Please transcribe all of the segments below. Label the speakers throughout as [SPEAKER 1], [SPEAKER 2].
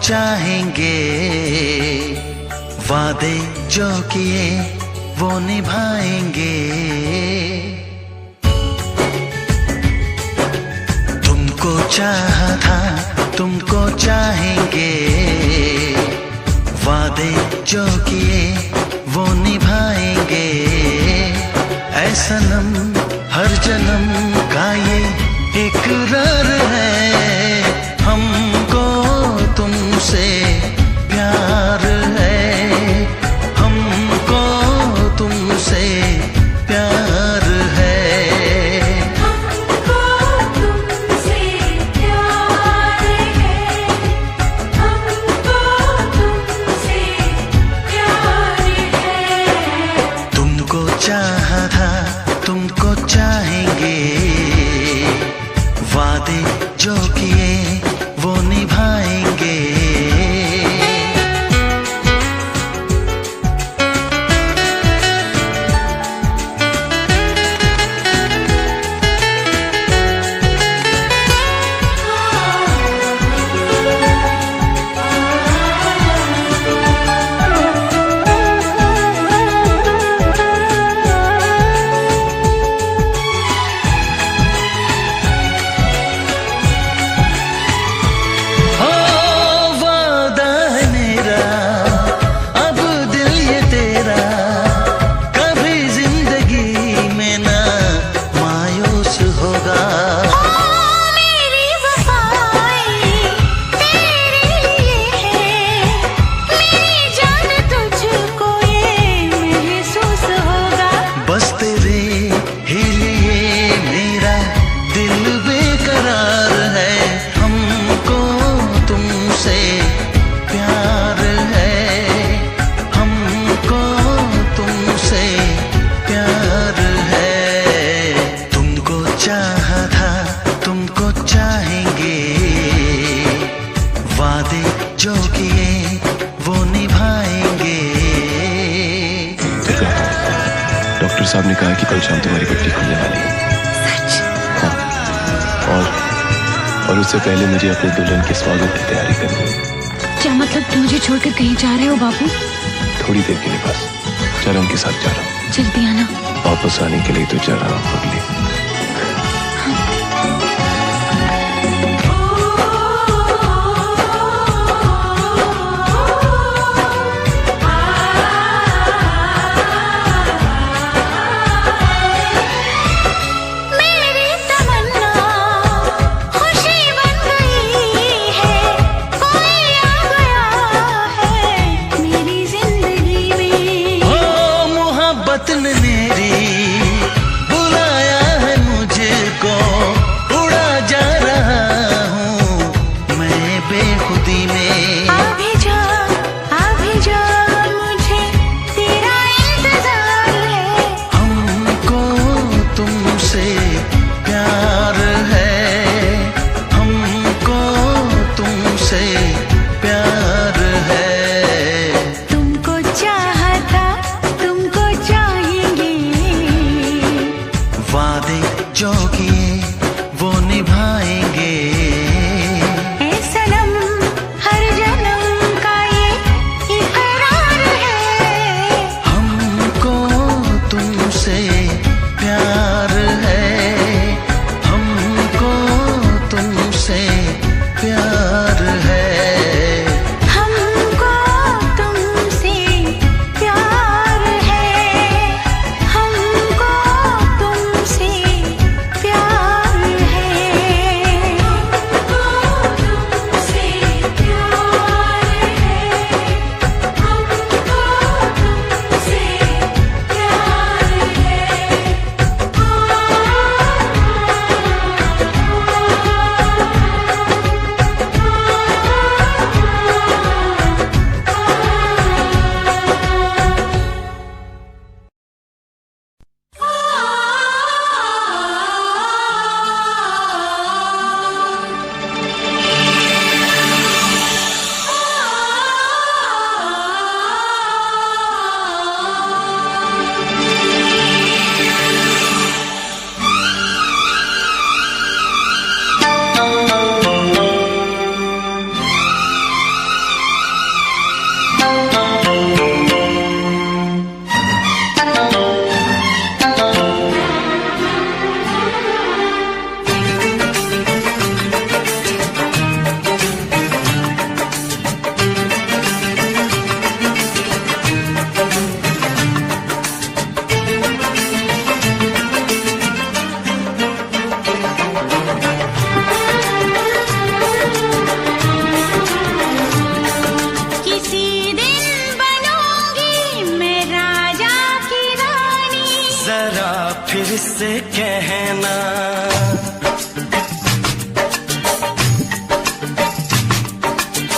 [SPEAKER 1] चाहेंगे, वादे जो किए वो निभाएंगे। तुमको चाहा था, तुमको चाहेंगे, वादे जो किए वो निभाएंगे। ऐ सनम हर जन्म का ये इकरार है, हमको तुमसे प्यार है, हमको तुमसे प्यार है,
[SPEAKER 2] हमको तुमसे प्यार है, हमको तुमसे प्यार है।
[SPEAKER 1] तुमको चाहा था, तुमको चाहेंगे, वादे जो किए वो निभाएंगे। जो किए वो निभाएंगे।
[SPEAKER 3] डॉक्टर साहब ने कहा है कि कल शाम तुम्हारी पट्टी खुलने वाली है।
[SPEAKER 2] सच?
[SPEAKER 3] हाँ। और उससे पहले मुझे अपने दुल्हन के स्वागत की तैयारी करनी है।
[SPEAKER 2] क्या मतलब तुम मुझे छोड़कर कहीं जा रहे हो बाबू?
[SPEAKER 3] थोड़ी देर के लिए बस, चरण के साथ जा रहा हूँ।
[SPEAKER 2] जल्दी आना।
[SPEAKER 3] वापस आने के लिए तो जा रहा हूँ पगली।
[SPEAKER 1] मेरी बुलाया है मुझको, उड़ा जा रहा हूँ मैं बेखुदी में।
[SPEAKER 2] अभी जा मुझे तेरा इंतजार है।
[SPEAKER 1] हमको तुमसे प्यार है, हमको तुमसे प्यार है।
[SPEAKER 2] तुमको चाहता, तुमको चाहेंगे,
[SPEAKER 1] जरा फिर से कहना,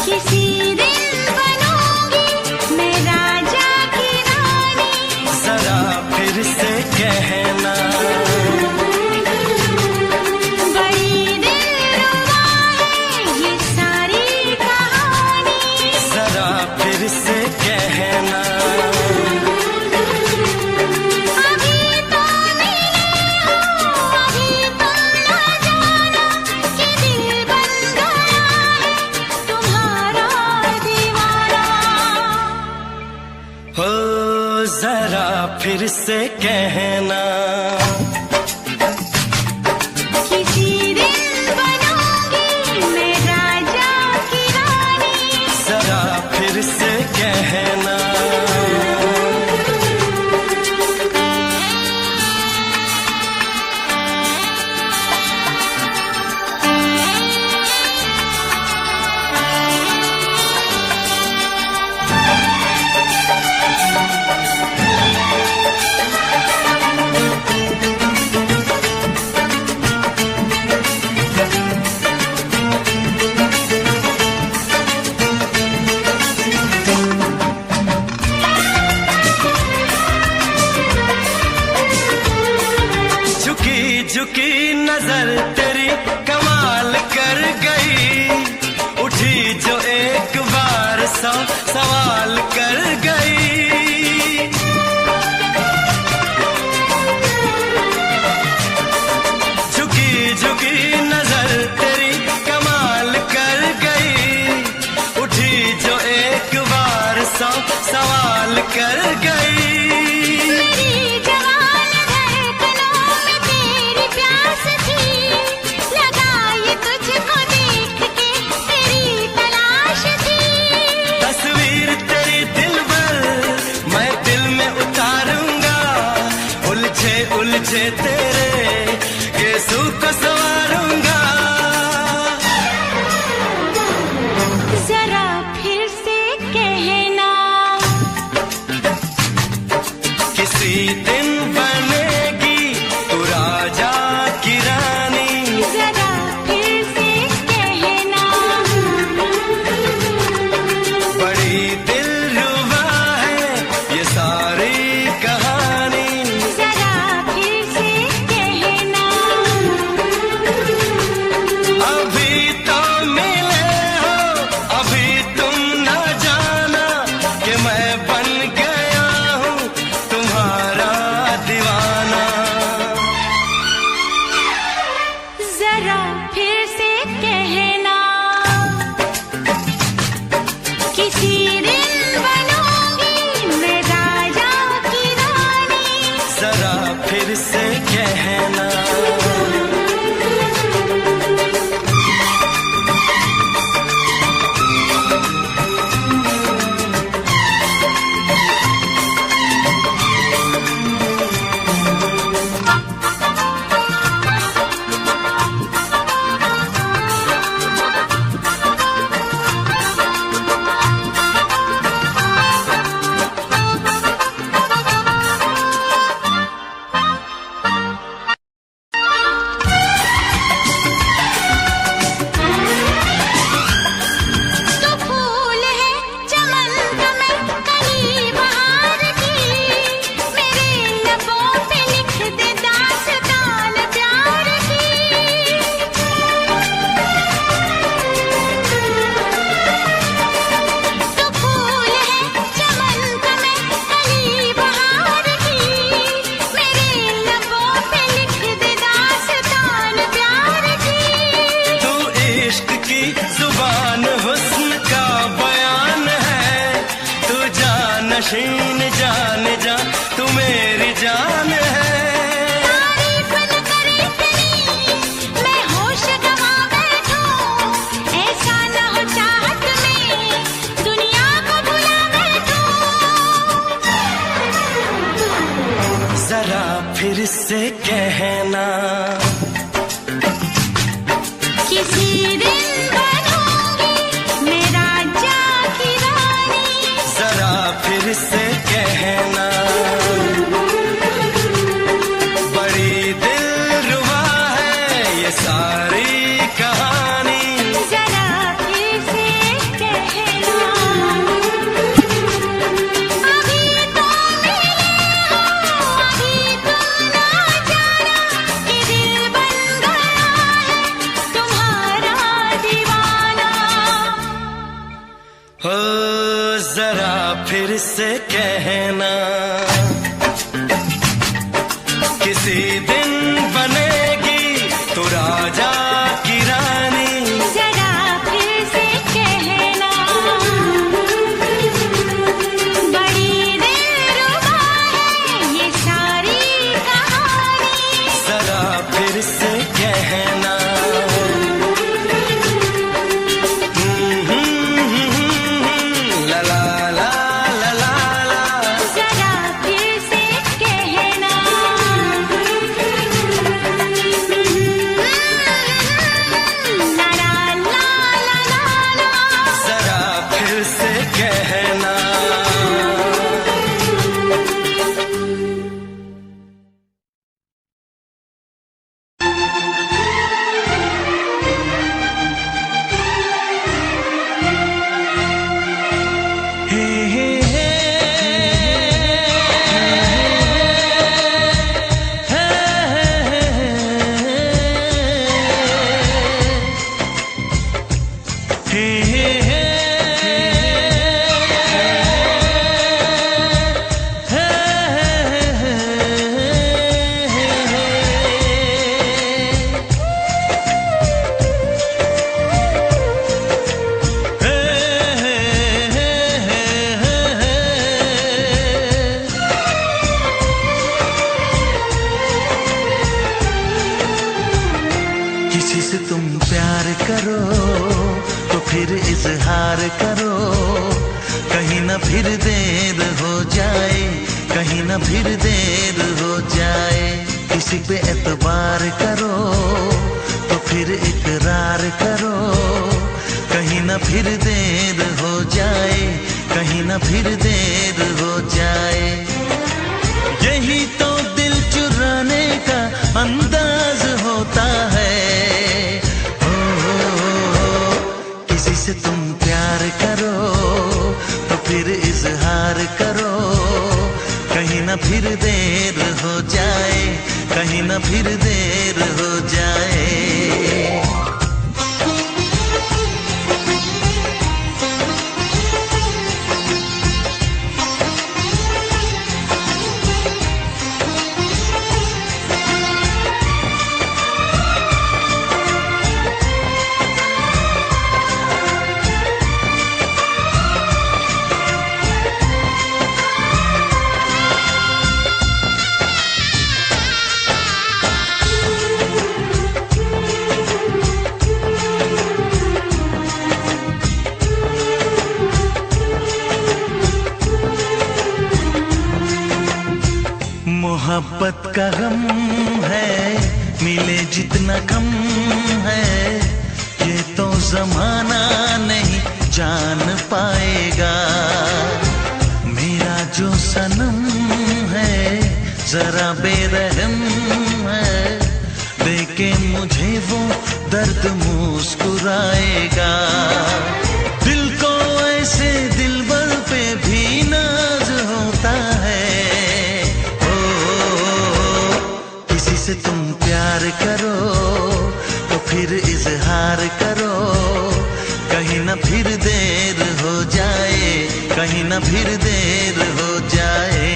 [SPEAKER 2] किसी दिन बनूंगी मैं राजा की रानी,
[SPEAKER 1] जरा फिर से कहना,
[SPEAKER 2] बड़ी दिलरुबा है ये सारी कहानी,
[SPEAKER 1] जरा फिर से कहना।
[SPEAKER 2] अभी तो मिले हो, अभी तुम ना जाना कि दिल बन गया है तुम्हारा दीवाना।
[SPEAKER 1] हो जरा फिर से कहना,
[SPEAKER 2] किसी दिन बनूंगी मैं राजा की रानी,
[SPEAKER 1] जरा फिर से कहना। झुकी झुकी नजर तेरी कमाल कर गई, उठी जो एक बार 100 सवाल कर गई। झुकी झुकी नजर तेरी कमाल कर गई, उठी जो एक बार 100 सवाल कर गई।
[SPEAKER 2] मेरी जवान धड़कनों में तेरी प्यास थी, लगाई तुझको देख के तेरी तलाश थी।
[SPEAKER 1] तस्वीर तेरी दिल भर मैं दिल में उतारूंगा, उलझे उलझे तेरे गेसू को संवारूंगा।
[SPEAKER 2] जरा फिर से कहना,
[SPEAKER 1] किसी दिन बनेगी तू राजा की रानी,
[SPEAKER 2] जरा फिर से कहना,
[SPEAKER 1] बड़ी दिलरुबा है ये सारी कहानी।
[SPEAKER 2] जरा फिर से कहना,
[SPEAKER 1] अभी तो मिले हो, अभी तुम न जाना कि मैं बन गया हूँ तुम्हारा दीवाना।
[SPEAKER 2] जरा फिर से कहना, किसी दिन बनूंगी मैं राजा की रानी,
[SPEAKER 1] जरा फिर से कहना।
[SPEAKER 2] तो फूल है चमन का मैं कली बहार की, मेरे लबों पे लिख दे दास्तान प्यार की। तो फूल है चमन का मैं कली बहार की, मेरे लबों पे लिख दे दास्तान प्यार की।
[SPEAKER 1] तू इश्क की जुबान हुस्न का बयान है, तू जानशीन जान जा तू मेरी जान है।
[SPEAKER 2] तारीफ न करे तेरी मैं होश गवा बैठूं, ऐसा न हो चाहत में दुनिया को भुला बैठूं।
[SPEAKER 1] जरा फिर से कहना,
[SPEAKER 2] किसी दिन बनूंगी मैं राजा की रानी,
[SPEAKER 1] जरा फिर से कहना। से कहना, किसी दिन बनेगी तू राजा की रानी।
[SPEAKER 2] जरा फिर से कहना, बड़ी दिलरुबा है ये सारी कहानी।
[SPEAKER 1] जरा फिर से कहना, ला ला ला ला ला ला।
[SPEAKER 2] जरा फिर से कहना, ला ला ला ला ला ला।
[SPEAKER 1] जरा फिर से कहना। हे हे हे किसी से तुम प्यार करो तो फिर इजहार करो, कहीं ना फिर देर हो जाए, कहीं ना फिर देर हो जाए। किसी पे एतबार करो तो फिर इकरार करो, कहीं ना फिर देर हो जाए, कहीं ना फिर देर हो जाए। यही तो दिल चुराने का अंदाज होता है। किसी से तुम प्यार करो तो फिर इजहार करो, कहीं ना फिर देर हो जाए, कहीं ना फिर देर हो जाए। मोहब्बत का गम है, मिले जितना कम है, ये तो जमाना नहीं जान पाएगा। मेरा जो सनम है जरा बेरहम है, देके मुझे वो दर्द मुस्कुराएगा। दिल को ऐसे दिलबर पे भी नाज होता है। किसी से तुम प्यार करो तो फिर इजहार करो, कहीं ना फिर देर हो जाए, कहीं ना फिर देर हो जाए।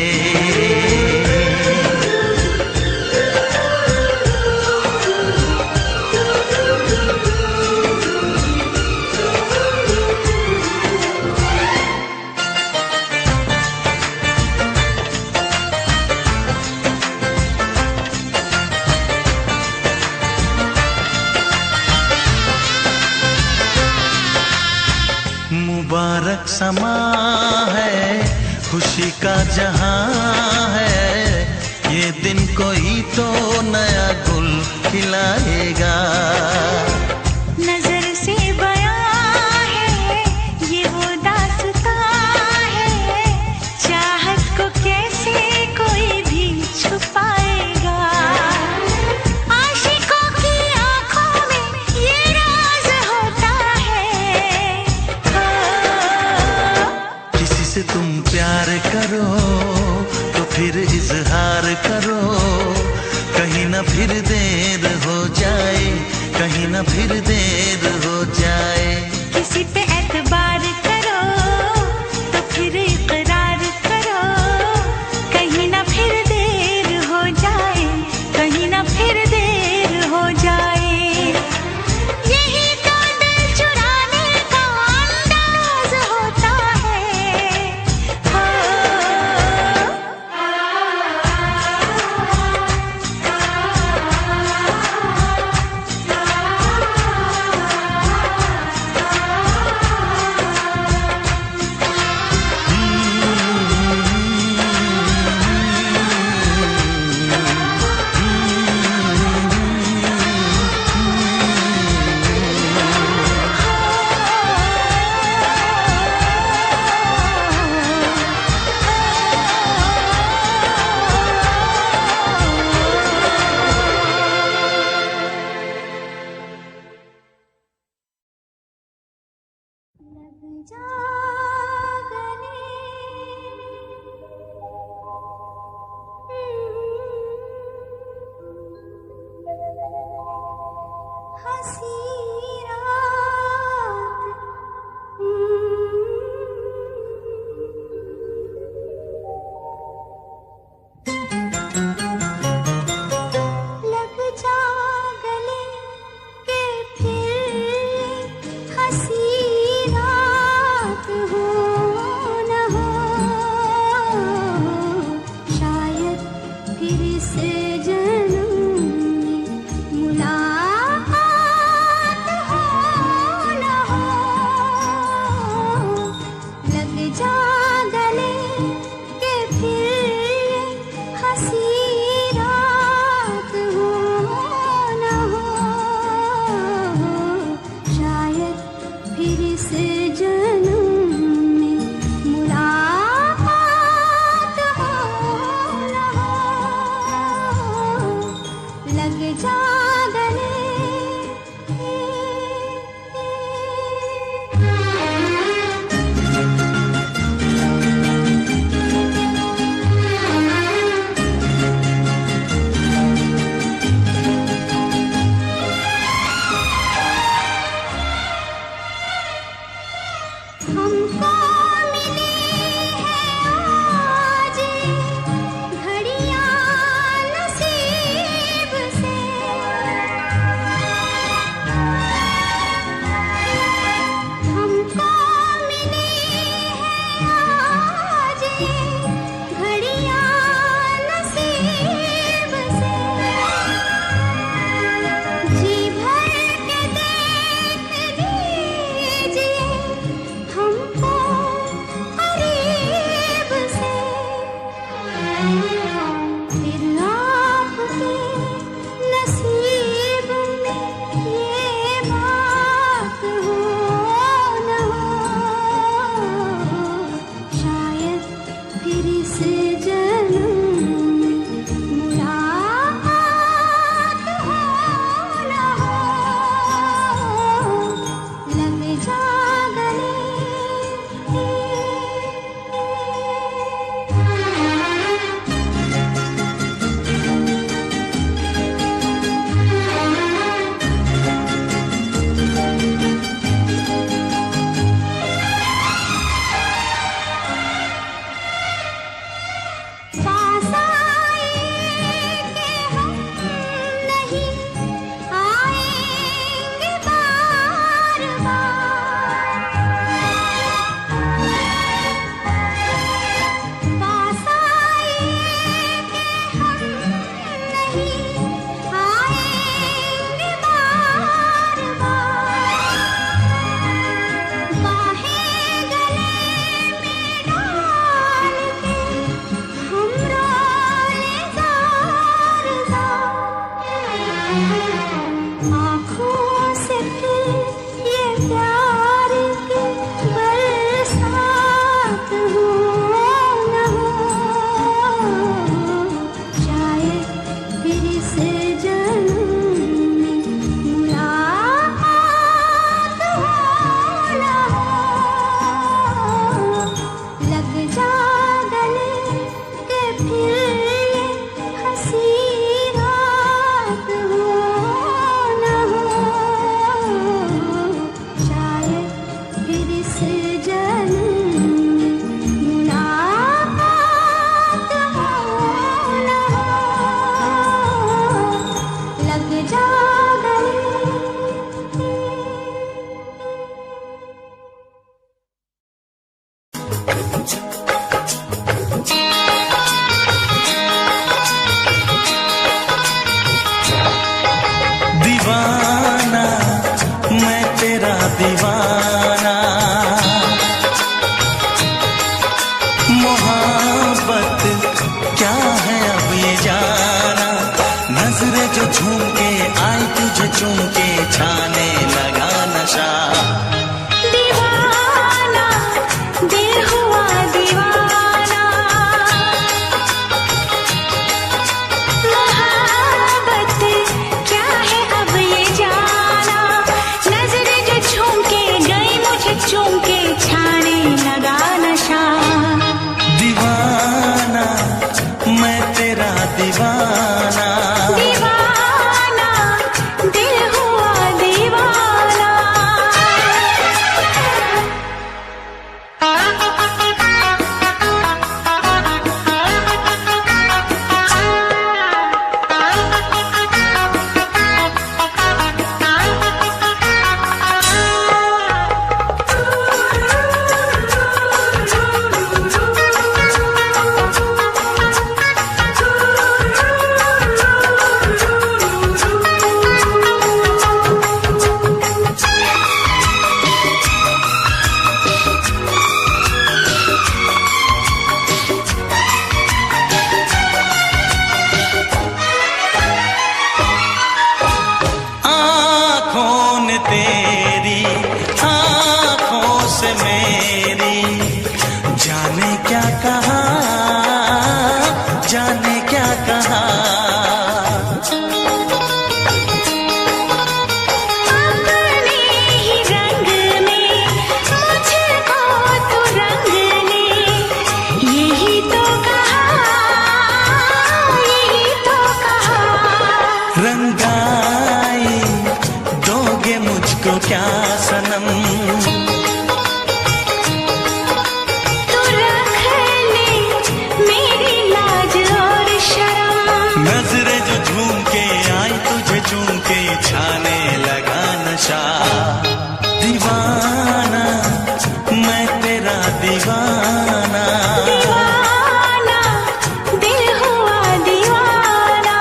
[SPEAKER 1] मुबारक समा है, खुशी का जहां है, ये दिन कोई तो नया गुल खिलाएगा।
[SPEAKER 2] नजर से बयां है ये वो दास्तां है, चाहत को कैसे कोई भी छुपाएगा। आशिकों की आंखों में ये राज होता है।
[SPEAKER 1] किसी से तुम प्यार करो तो फिर इजहार करो, कहीं ना फिर देर हो जाए, कहीं ना फिर देर हो जाए।
[SPEAKER 2] किसी पे एतबार करो तो फिर इकरार दीवाना दिल हुआ दीवाना।
[SPEAKER 1] क्या सनम,
[SPEAKER 2] तू रख ले मेरी लाज और शर्म।
[SPEAKER 1] नजरें जो झूम के आई तुझे चूम के छाने लगा नशा। दीवाना मैं तेरा दीवाना,
[SPEAKER 2] दीवाना दिल हुआ दीवाना।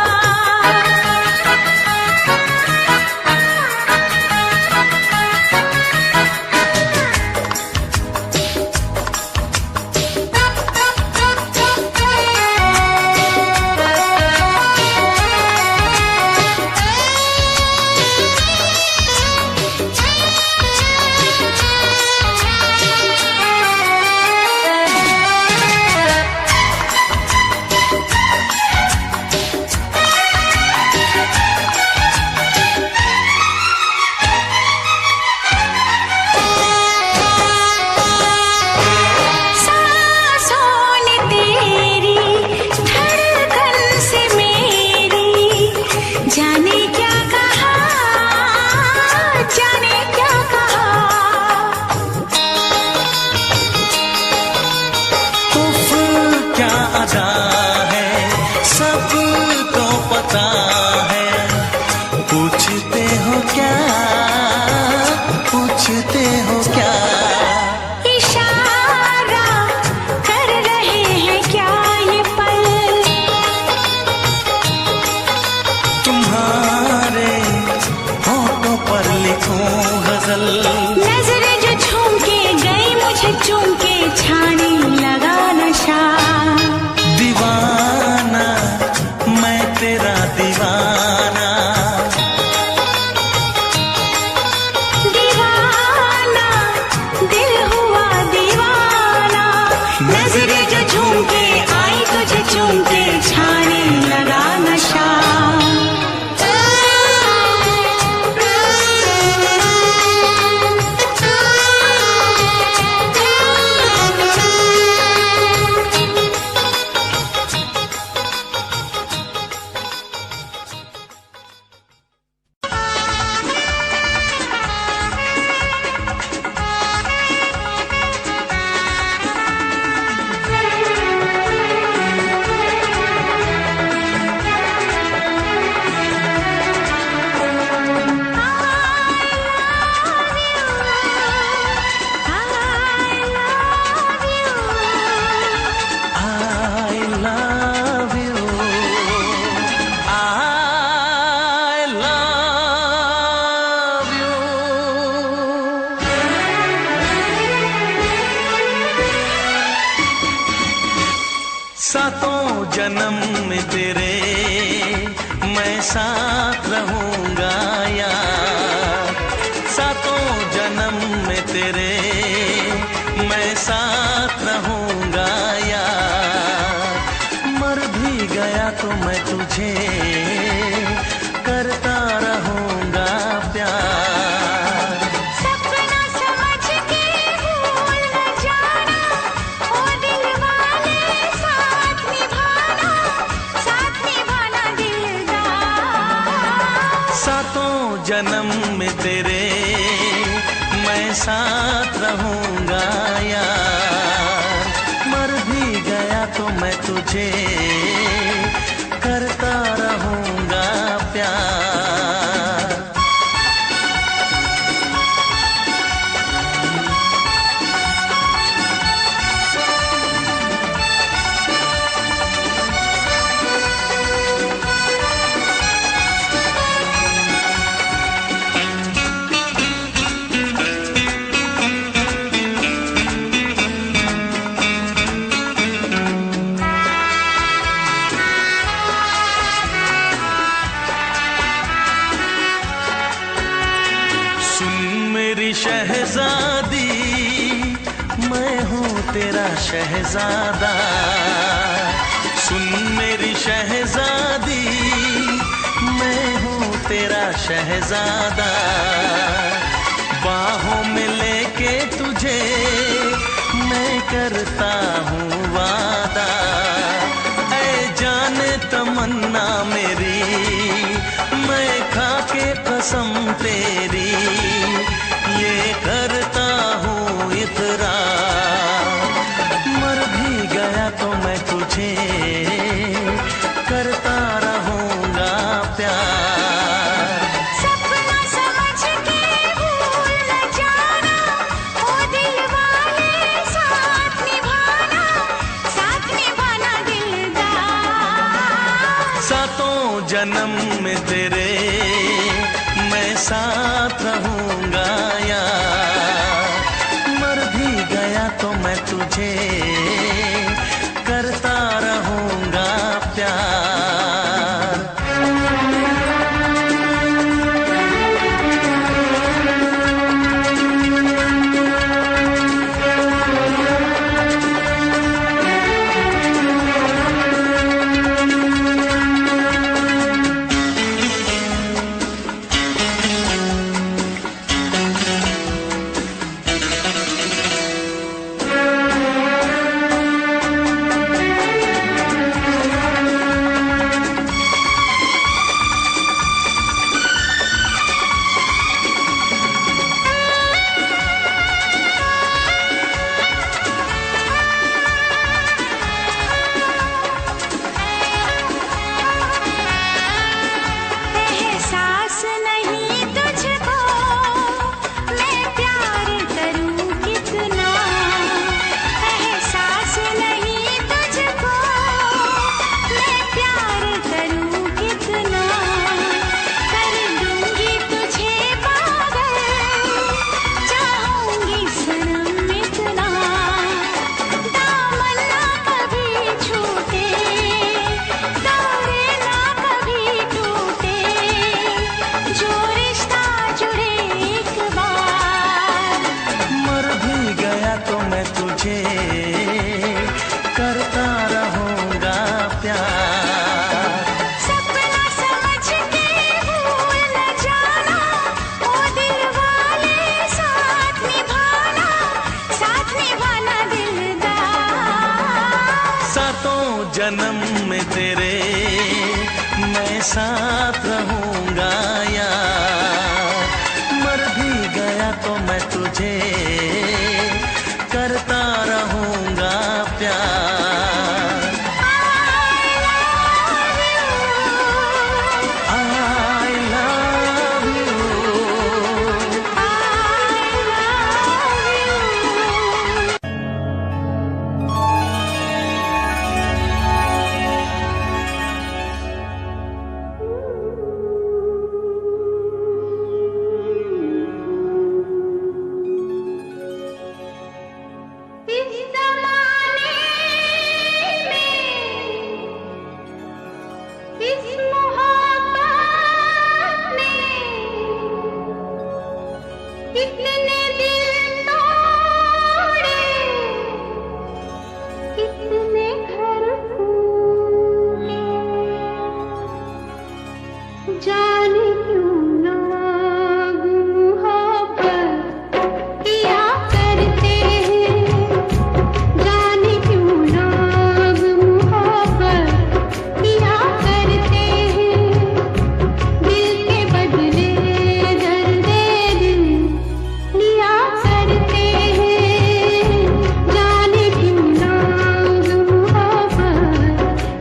[SPEAKER 1] पूछते हो क्या, पूछते हो क्या,
[SPEAKER 2] इशारा कर रहे हैं क्या ये पल,
[SPEAKER 1] तुम्हारे होठों पर लिखूं गजल।
[SPEAKER 2] नजरें जो झूम के गई मुझे चूम के छाने लगा नशा।
[SPEAKER 1] दीवाना मैं तेरा दीवाना,
[SPEAKER 2] दीवाना दिल हुआ दीवाना। नजरें जो झूम के आई तुझे चूम के छाने लगा नशा।
[SPEAKER 1] सातों जन्म में तेरे मैं साथ रहूंगा यार, सातों जन्म में तेरे मैं साथ रहूंगा यार। मर भी गया तो मैं तुझे करता रहूंगा प्यार।
[SPEAKER 2] सपना समझ के भूल न जाना, ओ दिल वाले साथ निभाना दिलदार।
[SPEAKER 1] सातों जन्म में तेरे मैं साथ रहूंगा यार। मर भी गया तो मैं तुझे करता रहूंगा प्यार। शहजादी मैं हूँ तेरा शहजादा, सुन मेरी शहजादी मैं हूँ तेरा शहजादा। बाहों में लेके तुझे मैं करता हूँ वादा, ऐ जाने तमन्ना मेरी मैं खा के कसम तेरी। ये करता हूँ इकरार, मर भी गया तो मैं तुझे करता रहूंगा प्यार।
[SPEAKER 2] सपना समझ के भूल न जाना, ओ दिल वाले साथ निभाना दिलदार।
[SPEAKER 1] सातों जन्म में तेरे मैं साथ रहूंगा यार, मर भी गया तो मैं तुझे करता रहूंगा प्यार।
[SPEAKER 2] एहसास नहीं तुझको मैं प्यार करूं कितना, एहसास नहीं तुझको मैं प्यार करूं कितना। कर दूंगी तुझे पागल, चाहूंगी सनम इतना। दामन ना कभी छूटे, तारे ना कभी टूटे, जो रिश्ता जुड़े एक बार।
[SPEAKER 1] मर भी गया तो मैं तुझे करता रहूंगा प्यार।
[SPEAKER 2] सपना समझ के भूल न जाना, ओ दिल वाले साथ निभाना दिलदार।
[SPEAKER 1] सातों जन्म में तेरे मैं साथ रहूंगा यार, मर भी गया तो मैं तुझे करता रहूंगा प्यार। I love you।
[SPEAKER 2] इस ज़माने में, इस मोहब्बत में कितने दिल तोड़े, कितने घर टूटे। जाने क्यों लोग मोहब्बत किया करते हैं, जाने क्यों लोग मोहब्बत किया करते हैं। दिल के बदले दर्द दिल लिया करते हैं, जाने क्यों लोग मोहब्बत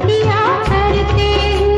[SPEAKER 2] किया करते हैं।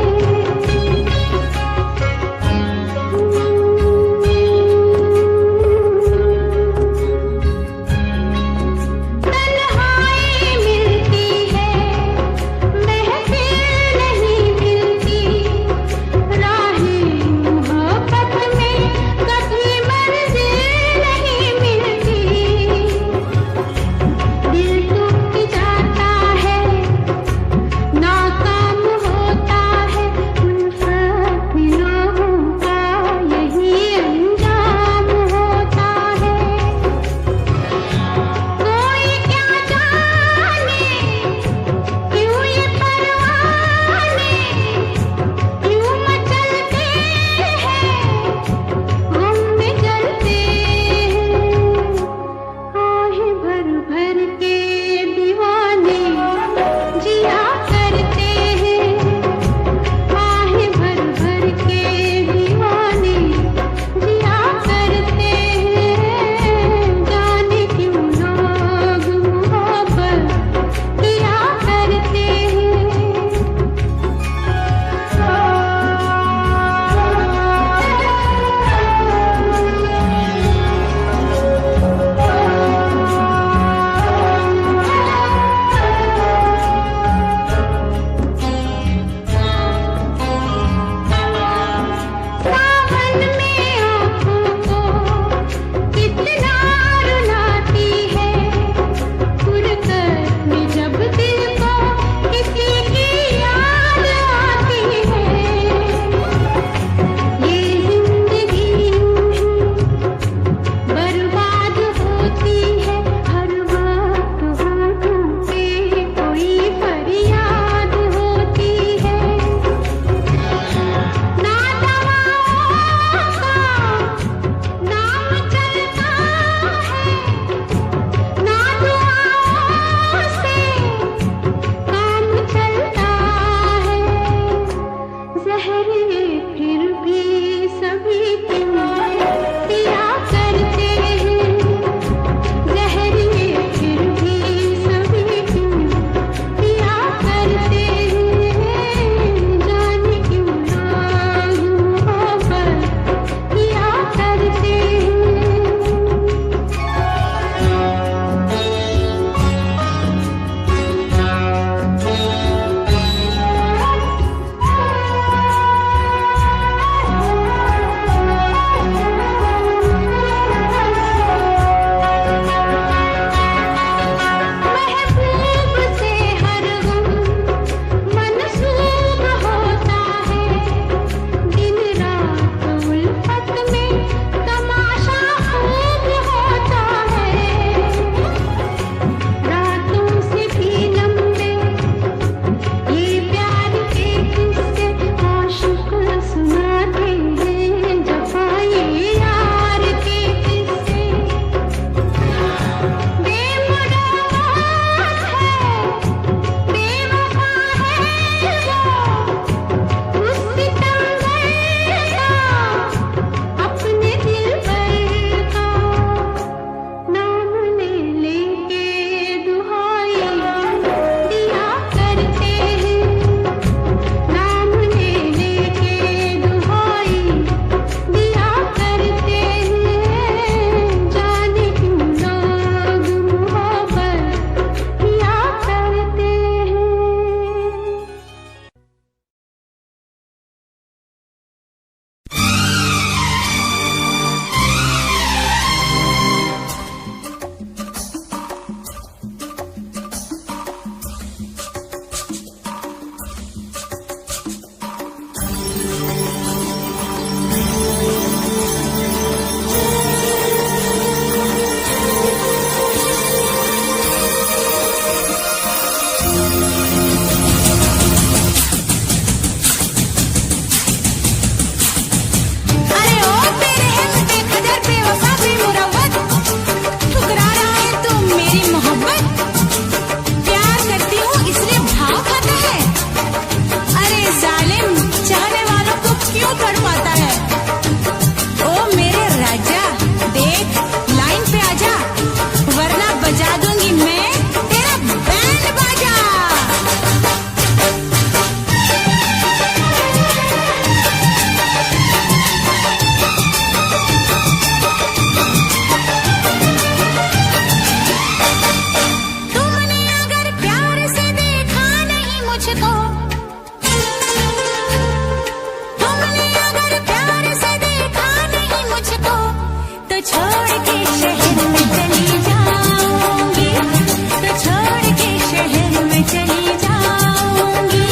[SPEAKER 2] छोड़ के शहर में चली जाऊंगी, तो छोड़ के शहर में चली जाऊंगी।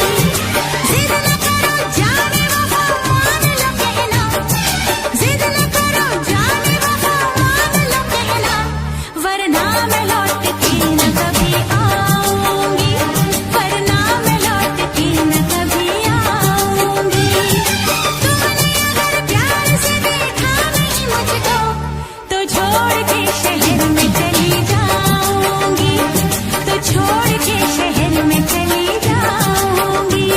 [SPEAKER 2] जिद न करो जाने वफा मान लो कहना, जिद न करो जाने वफा मान लो कहना, वरना मैं लौट के न कभी आऊंगी, वरना मैं लौट के न कभी आऊंगी। तुमने अगर प्यार से देखा नहीं मुझको, तो छोड़ के शहर में चली जाऊंगी, तो छोड़ के शहर में चली जाऊंगी।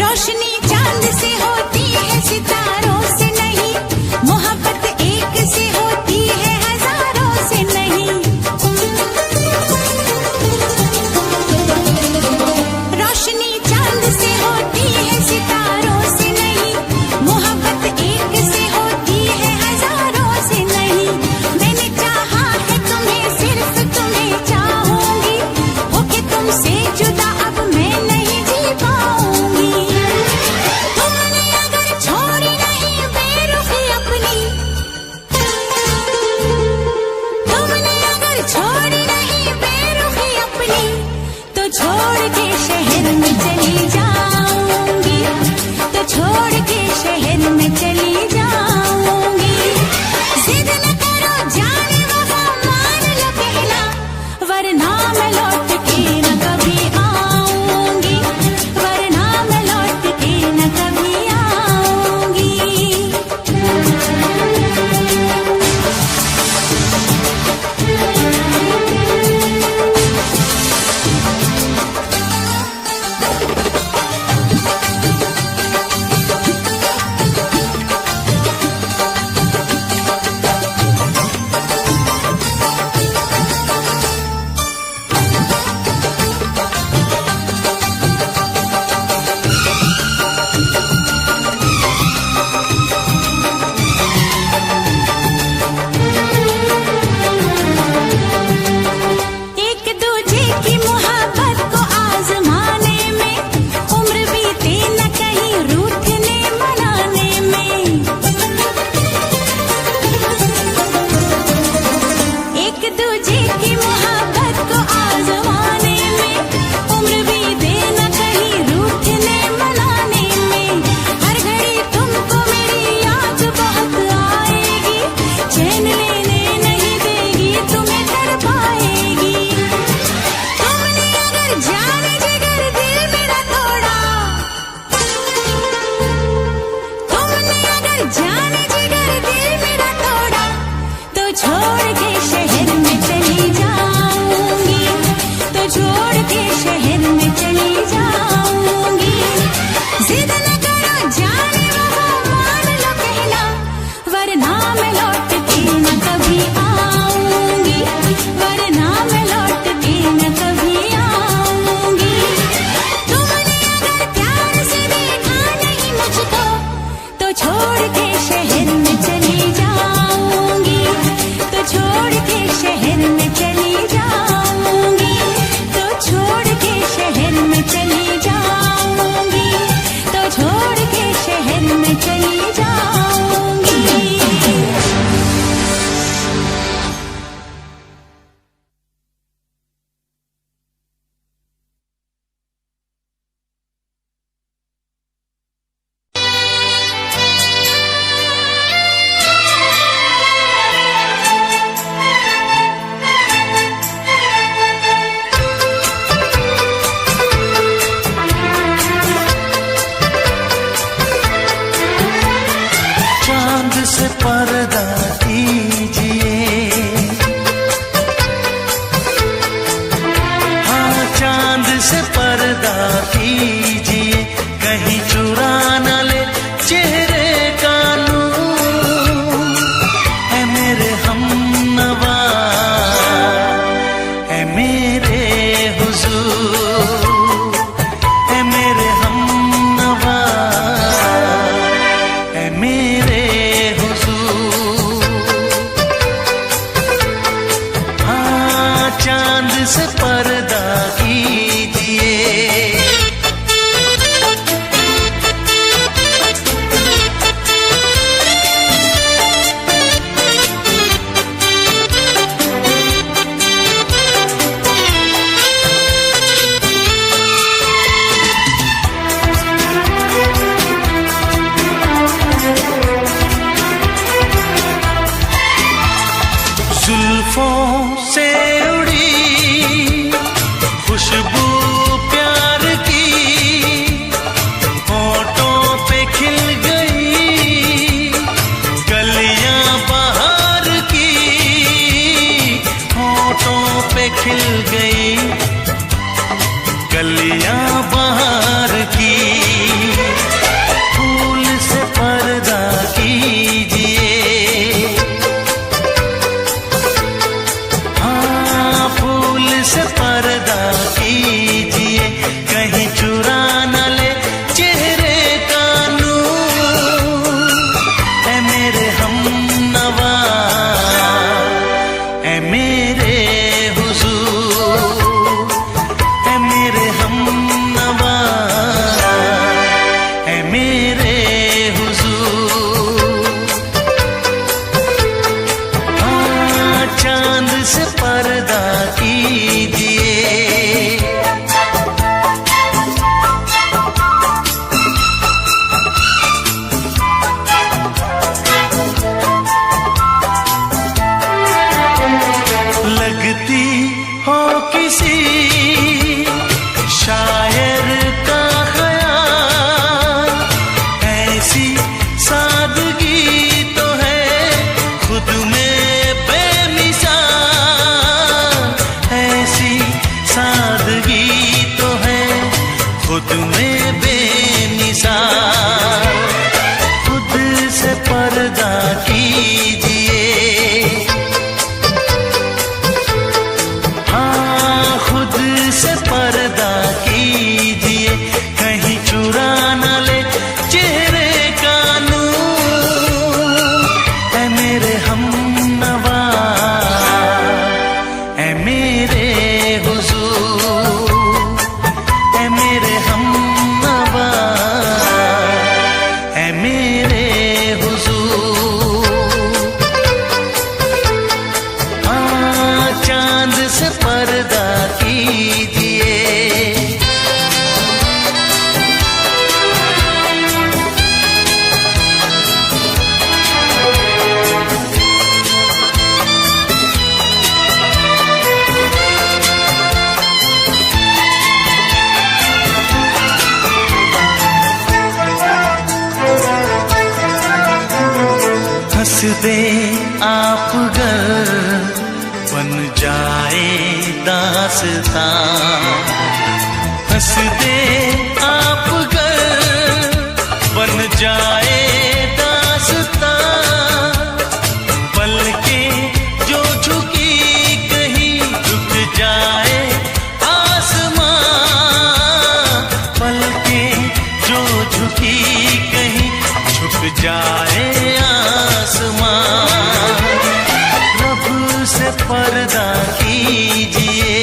[SPEAKER 2] रोशनी चांद से होती है सितारों से नहीं, मोहब्बत एक से होती है हजारों से नहीं। रोशनी चांद से होती है सितारों से नहीं, मोहब्बत एक से होती है हजारों से नहीं। मैंने चाहा है तुम्हें, सिर्फ तुम्हें चाहूंगी, होके तुमसे जुदा अब मैं नहीं जी पाऊंगी। तुमने अगर छोड़ी नहीं बेरुखी अपनी, तुमने अगर छोड़ी नहीं बेरुखी अपनी, तो छोड़ के शहर में चली जाऊंगी, तो छोड़ के शहर में चली जाऊंगी। जिद न करो जाने वफा मान लो कहना, वरना मैं लौट के न कभी आऊंगी, वरना मैं लौट के न कभी आऊंगी। एक दूजे की मोहब्बत को आजमाने में, उम्र बीते न कहीं रूठने मनाने में। एक दूजे की मोहब्बत को आजमाने में, उम्र बीते न कहीं रूठने मनाने में। हर घड़ी तुमको मेरी याद बहुत आएगी, चैन लेने नहीं देगी, तुम्हें तड़पाएगी। तुमने अगर जाने जिगर दिल मेरा तोड़ा, तुमने अगर जाने जिगर दिल मेरा तोड़ा, तो छोड़ के शहर में चली जाऊंगी, तो छोड़ के शहर में चली जाऊंगी। जिद न करो जाने वफा मान लो कहना, वरना मैं लौट के न कभी आऊंगी, वरना मैं लौट के न कभी आऊंगी। तुमने अगर प्यार से देखा नहीं मुझको, तो छोड़ के शहर में चली जाऊंगी, तो छोड़ के शहर में चली जाऊंगी, तो छोड़ के शहर में चली जाऊंगी, तो छोड़ के शहर में चली जाऊंगी।
[SPEAKER 1] चांद से पर्दा कीजिए, हाँ चांद से पर्दा कीजिए, कहीं चुरा न ले चेहरा कलियां बहार की, फूल से पर्दा कीजिए, हाँ फूल से पर्दा कीजिए, कहीं चुरा न ले चेहरे का नूर। ऐ मेरे हमनवा, ऐ मेरे हुजूर, ऐ मेरे हमनवा, ऐ मेरे हुजूर। हाँ चांद से पर्दा कीजिए, लगती हो किसी शायर का ख्याल, ऐसी सादगी तो है खुद में बेमिसाल, ऐसी सादगी तो है खुद में बेमिसाल। खुद से पर्दा कीजिए, हाँ खुद से पर्दा कीजिए, कहीं चुरा न ले चेहरे का नूर। ऐ मेरे हमनवा, ऐ मेरे हुजूर, ऐ मेरे हमनवा, ऐ मेरे हुजूर। हाँ चांद से पर्दा कीजिए, हंस दे आप गर बन जाए दास्तां, हंस दे आप गर बन जाए दास्तां। पलके जो झुकी कहीं झुक जाए आसमां, पलके जो झुकी कहीं झुक जाए आसमां। रब से पर्दा कीजिए,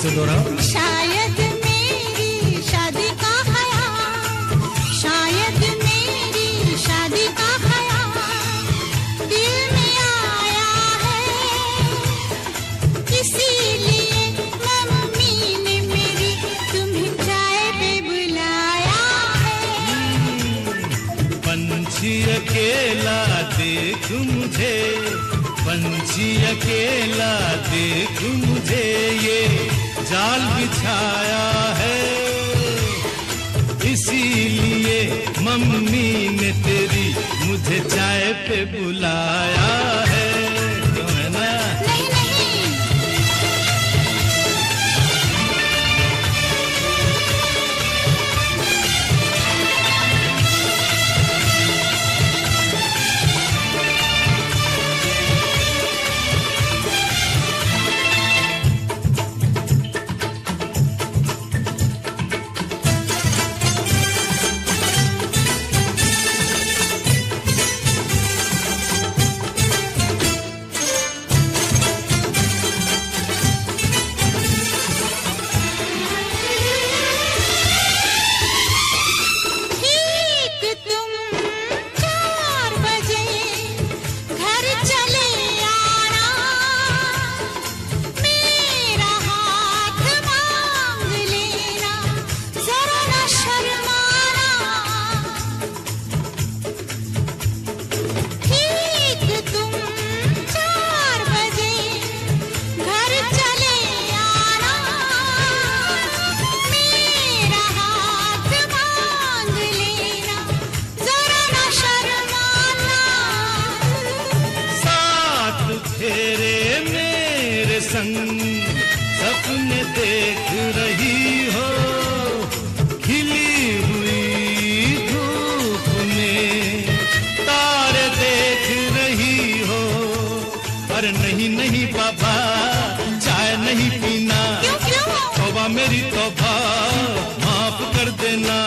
[SPEAKER 4] से दोहराओ।
[SPEAKER 2] शायद मेरी शादी का ख्याल, शायद मेरी शादी का ख्याल दिल में आया है, इसीलिए मम्मी ने मेरी तुम्हें चाय पे बुलाया है।
[SPEAKER 1] पंछी अकेला देख मुझे, पंछी अकेला देख मुझे, ये जाल बिछाया है, इसीलिए मम्मी ने तेरी मुझे चाय पे बुलाया है। क्यों है ना?
[SPEAKER 2] नहीं नहीं, ठीक तुम 4 बजे घर चले आना, मेरा हाथ मांग लेना, जरा न शर्माना। ठीक तुम 4 बजे घर चले आना, मेरा हाथ मांग लेना, जरा न शर्माना।
[SPEAKER 1] साथ फेरे मेरे संग सपने देख रही हो, खिली हुई धूप में तारे देख रही हो। अरे नहीं नहीं बाबा, चाय नहीं पीना,
[SPEAKER 2] क्यों
[SPEAKER 1] तौबा मेरी तौबा, माफ कर देना।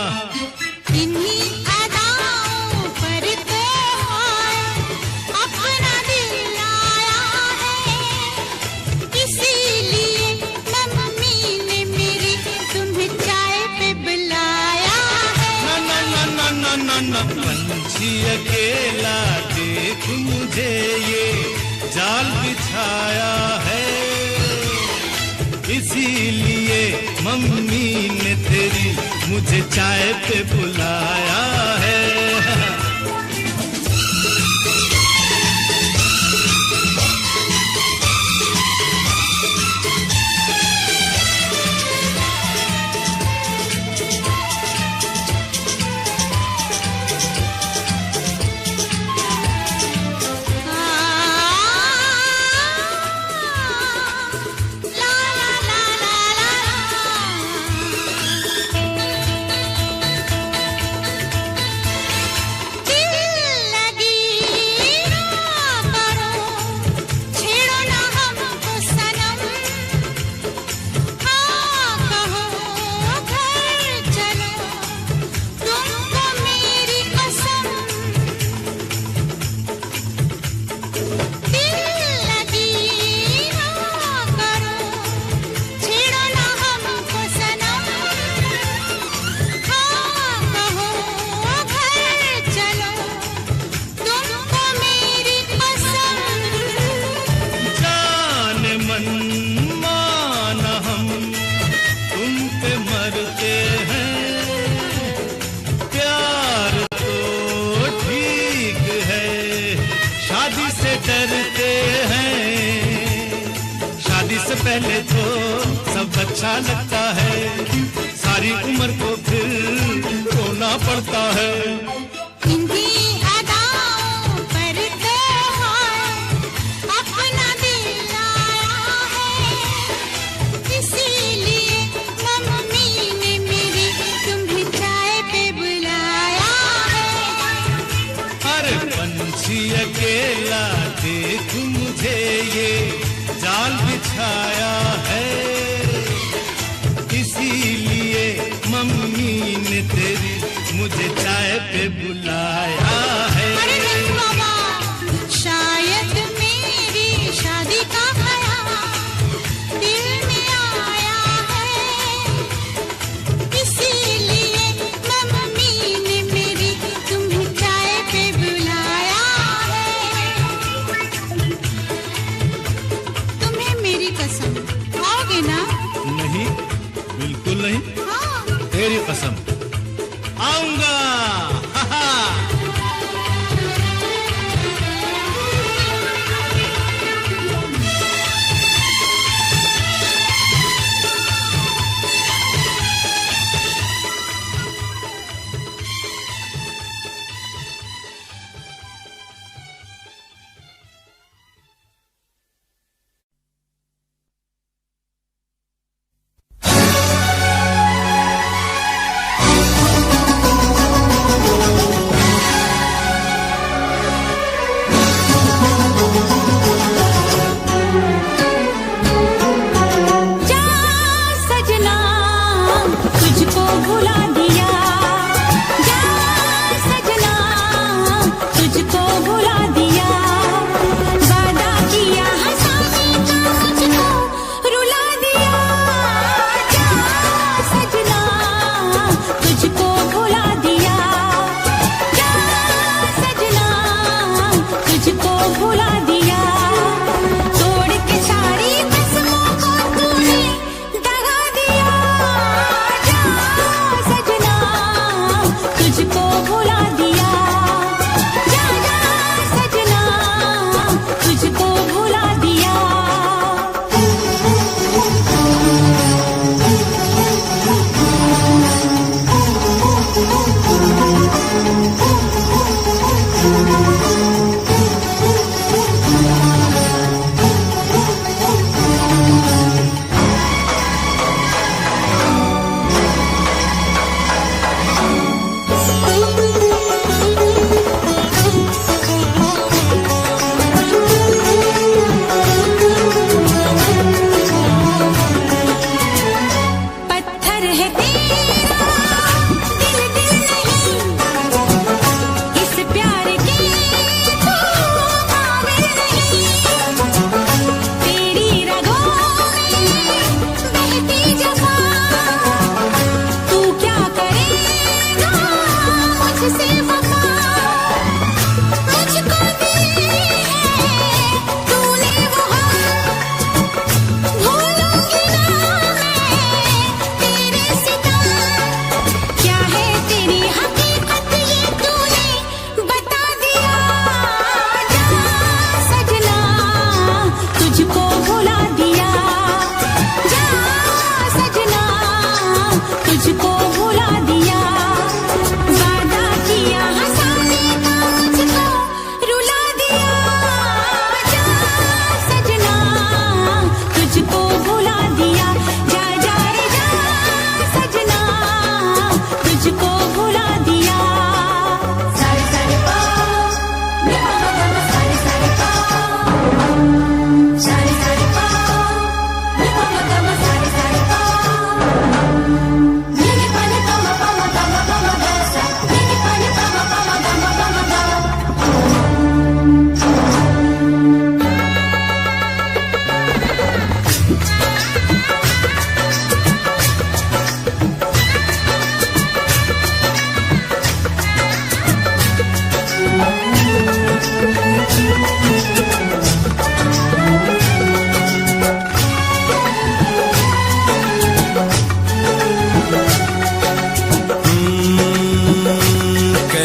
[SPEAKER 2] इन्हीं अदाओं पर तो है अपना दिल आया है, इसीलिए मम्मी ने मेरी तुम्हें चाय पे बुलाया है।
[SPEAKER 1] ना ना ना ना ना ना ना, पंछी अकेला देख मुझे, ये जाल बिछाया है, इसीलिए मम्मी ने तेरी मुझे चाय पे बुलाया है।
[SPEAKER 2] ला ला ला ला ला, दिल लगी ना करो, छेड़ो ना हमको सनम, हाँ कहो घर चलो, तुमको मेरी कसम। दिल लगी ना करो, छेड़ो ना हमको सनम, हाँ कहो घर चलो, तुमको मेरी कसम।
[SPEAKER 1] जान मन माना हम तुम पे मरते हैं, प्यार तो ठीक है, शादी से डरते हैं। शादी से पहले तो सब अच्छा लगता है, सारी उम्र को फिर रोना पड़ता है।
[SPEAKER 2] इन्हीं अदाओं पर तो है अपना दिल आया है, इसीलिए मम्मी ने मेरी तुम्हें चाय पे बुलाया है।
[SPEAKER 1] अरे पंछी अकेला देख मुझे, ये जाल बिछाया है, इसीलिए मम्मी ने तेरी मुझे चाय पे बुलाया है।
[SPEAKER 2] अरे नहीं बाबा, शायद मेरी शादी का ख्याल दिल में आया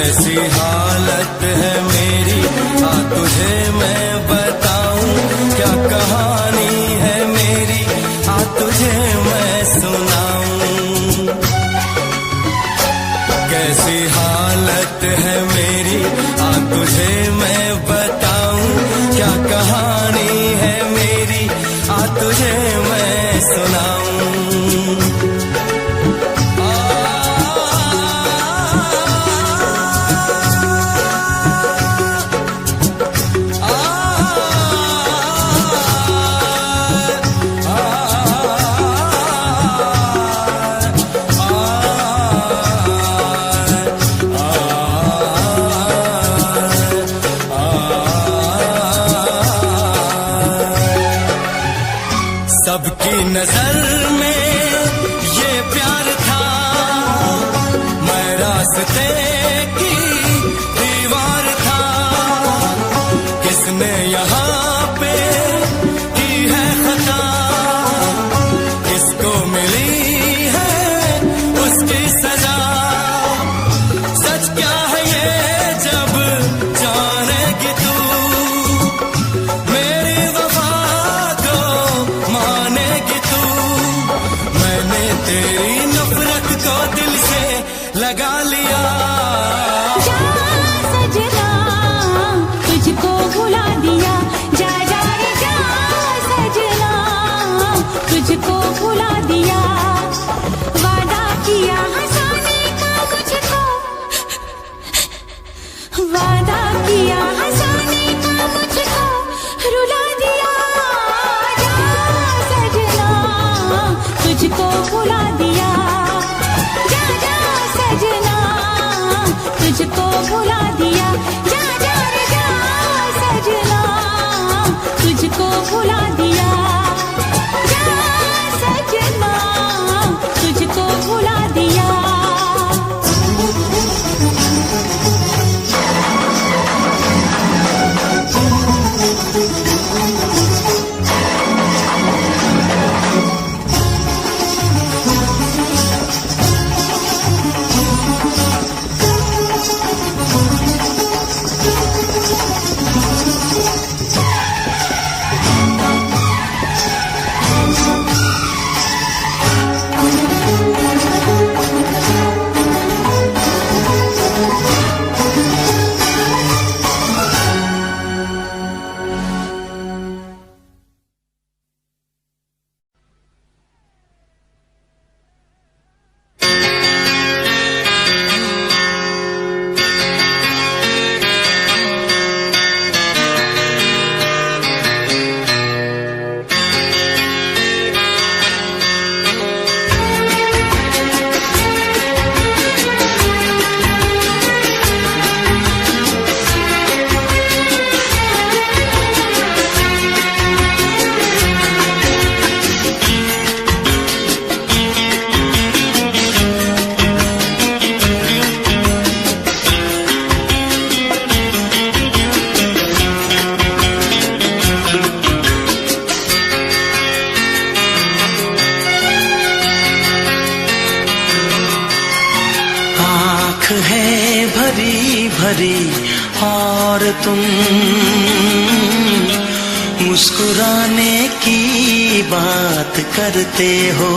[SPEAKER 4] कैसी हालत है मेरी, आ तुझे मैं बताऊं, क्या कहानी है मेरी, आ तुझे मैं सुनाऊं। कैसी हालत है मेरी, आ तुझे मैं बताऊं, क्या कहानी है मेरी, आ तुझे मैं सुनाऊं। सबकी नजर में ये प्यार था, मैं रास्ते की दीवार था, किसने यहाँ पे की है खता, किसको मिली है उसकी सजा। सच क्या है ये जब जानेगी तू, मेरी वफा को मानेगी तू। मैंने तेरी नफरत को दिल से लगा लिया।
[SPEAKER 2] जा सजना तुझको भुला दिया, जा जा रे जा सजना तुझको भुला दिया। वादा किया हंसाने का मुझको, वादा किया हंसाने का मुझको रुला दिया। जा सजना तुझको भुला दिया, जा जा सजना तुझको भुला दिया। जा जा रे जा सजना तुझको भुला दिया, जा सजना तुझको भुला दिया।
[SPEAKER 1] है भरी भरी और तुम मुस्कुराने की बात करते हो।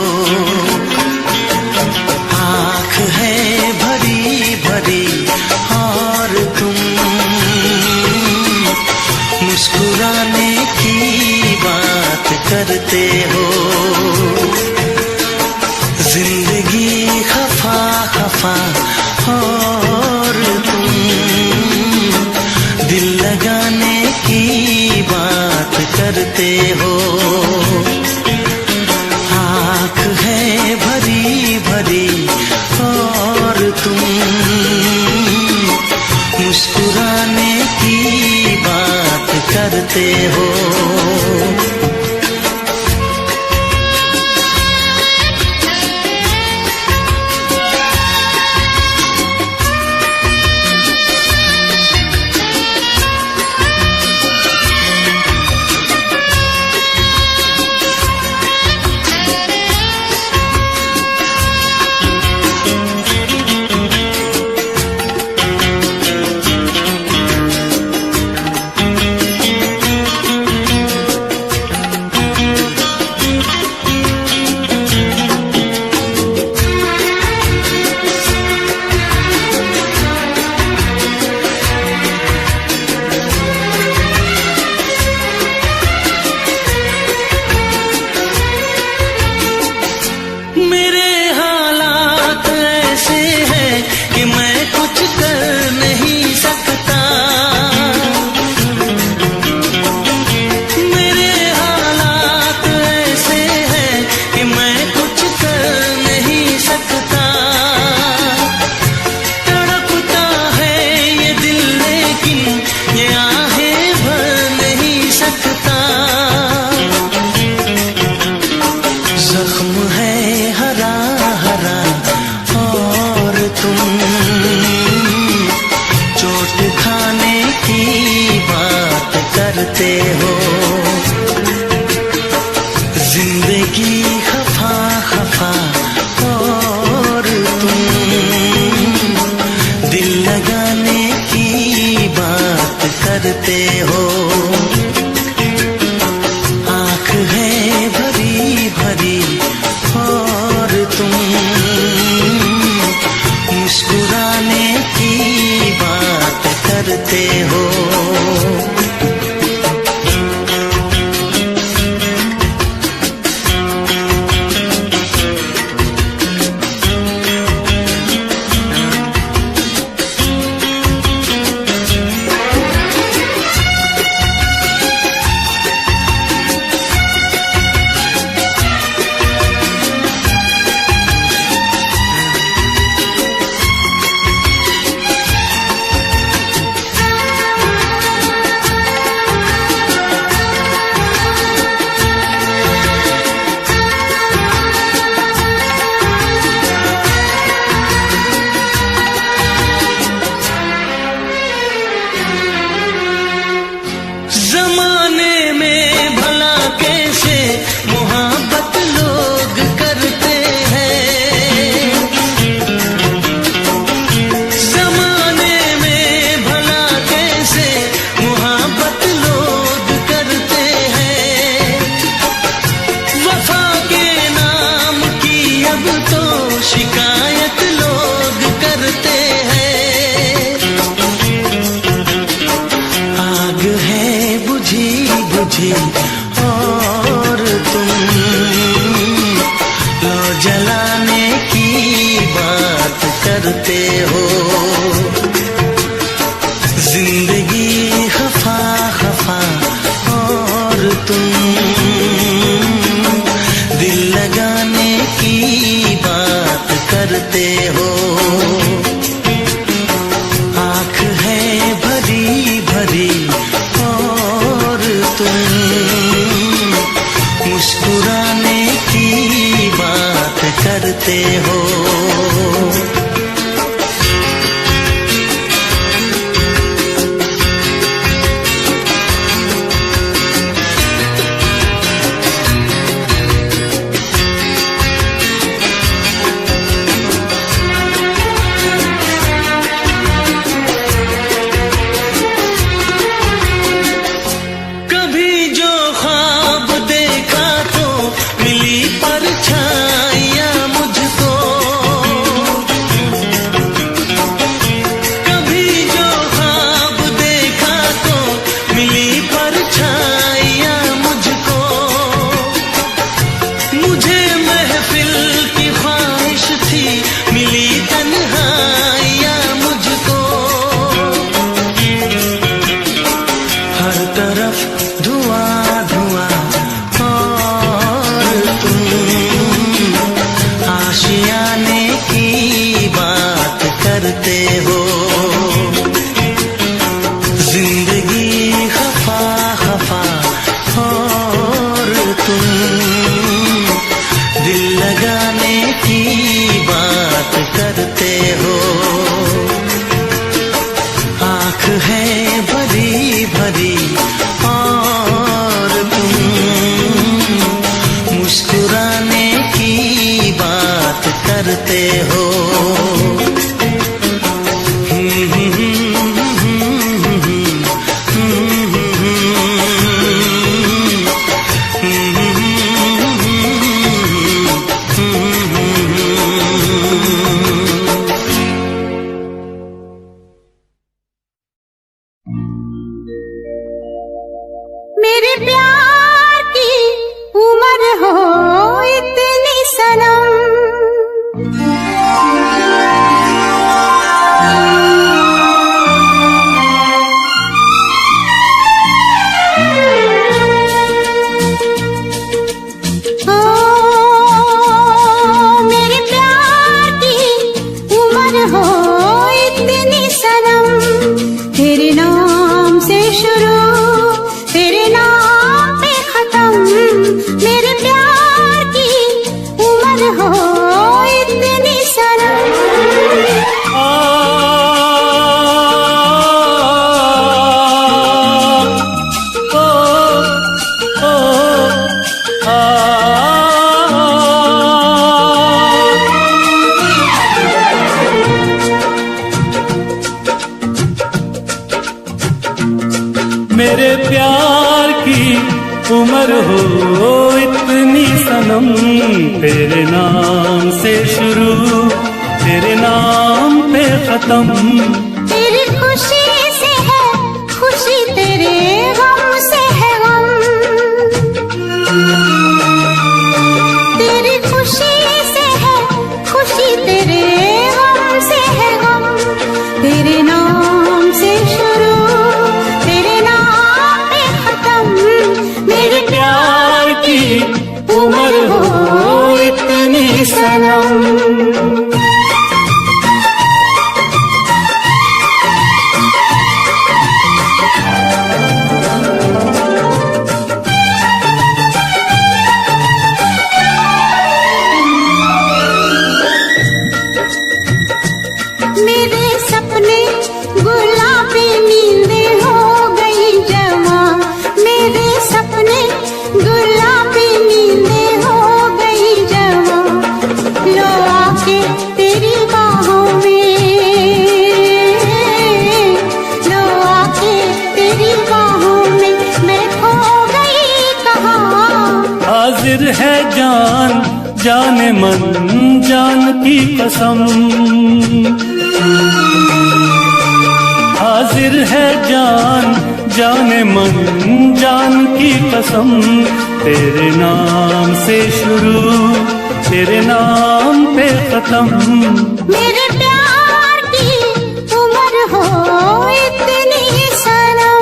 [SPEAKER 1] आँख है भरी भरी और तुम मुस्कुराने की बात करते हो। जिंदगी खफा खफा और तुम दिल लगाने की बात करते हो। आँख है भरी भरी और तुम मुस्कुराने की बात करते हो। रोट खाने की बात करते हो। जिंदगी खफा खफा और तुम दिल लगाने की बात करते हो। आँख है भरी भरी और तुम मुस्कुराने की बात करते हो। जमाने में भला कैसे मोहब्बत लोग करते हैं। जमाने में भला कैसे मोहब्बत लोग करते हैं। वफा के नाम की अब तो शिकायत लोग करते हैं। आग है बुझी बुझी और तुम लो जलाने की बात करते हो। जिंदगी खफा खफा और तुम दिल लगाने की बात करते हो। आँख है भरी भरी और तुम मुस्कुराने की बात करते हो। कभी जो ख्वाब देखा तो मिली परछाइयाँ मुझको। कभी जो ख्वाब देखा तो मिली परछाइयाँ मुझको। मुझे महफिल की ख्वाहिश थी मिली तन्हाइयाँ मुझको। हर तरफ धुआं धुआं और तुम आशियाने की बात करते हो। जिंदगी खफा खफा और तुम दिल लगाने की बात करते हो। आँख है भरी भरी और तुम मुस्कुराने की बात करते हो।
[SPEAKER 2] मेरे प्यार की उम्र हो इतनी सनम। ओ मेरे प्यार की उम्र हो इतनी सनम। तेरे नाम से शुरू तेरे नाम पे
[SPEAKER 5] मेरे प्यार की उम्र हो इतनी सनम, तेरे नाम से शुरू तेरे नाम पे खत्म।
[SPEAKER 2] तेरी खुशी से है खुशी, तेरे गम से है गम। तेरी खुशी से है खुशी, तेरे गम से है गम। तेरे नाम से शुरू तेरे नाम पे खत्म। मेरे
[SPEAKER 5] प्यार की उम्र हो इतनी सनम।
[SPEAKER 2] मेरे सपने गुलाबी नींदें हो गई जमा। मेरे सपने गुलाबी नींदें हो गई जमा। लो आके तेरी बाहों में, लो आके तेरी बाहों में मैं खो गई कहाँ।
[SPEAKER 5] हाजिर है जान जाने मन जान की कसम, हाजिर है जान जाने मन जान की कसम। तेरे नाम से शुरू तेरे नाम पे खत्म।
[SPEAKER 2] मेरे प्यार की उम्र हो इतनी सनम।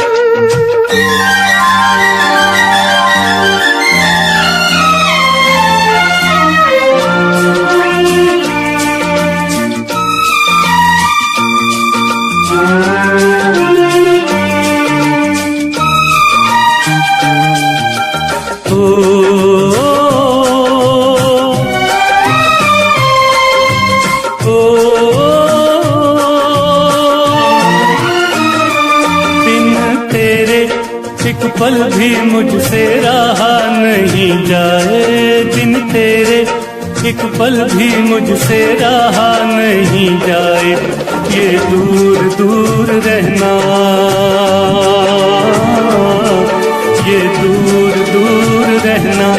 [SPEAKER 5] एक पल भी मुझसे रहा नहीं जाए, दिन तेरे एक पल भी मुझसे रहा नहीं जाए। ये दूर दूर रहना, ये दूर दूर रहना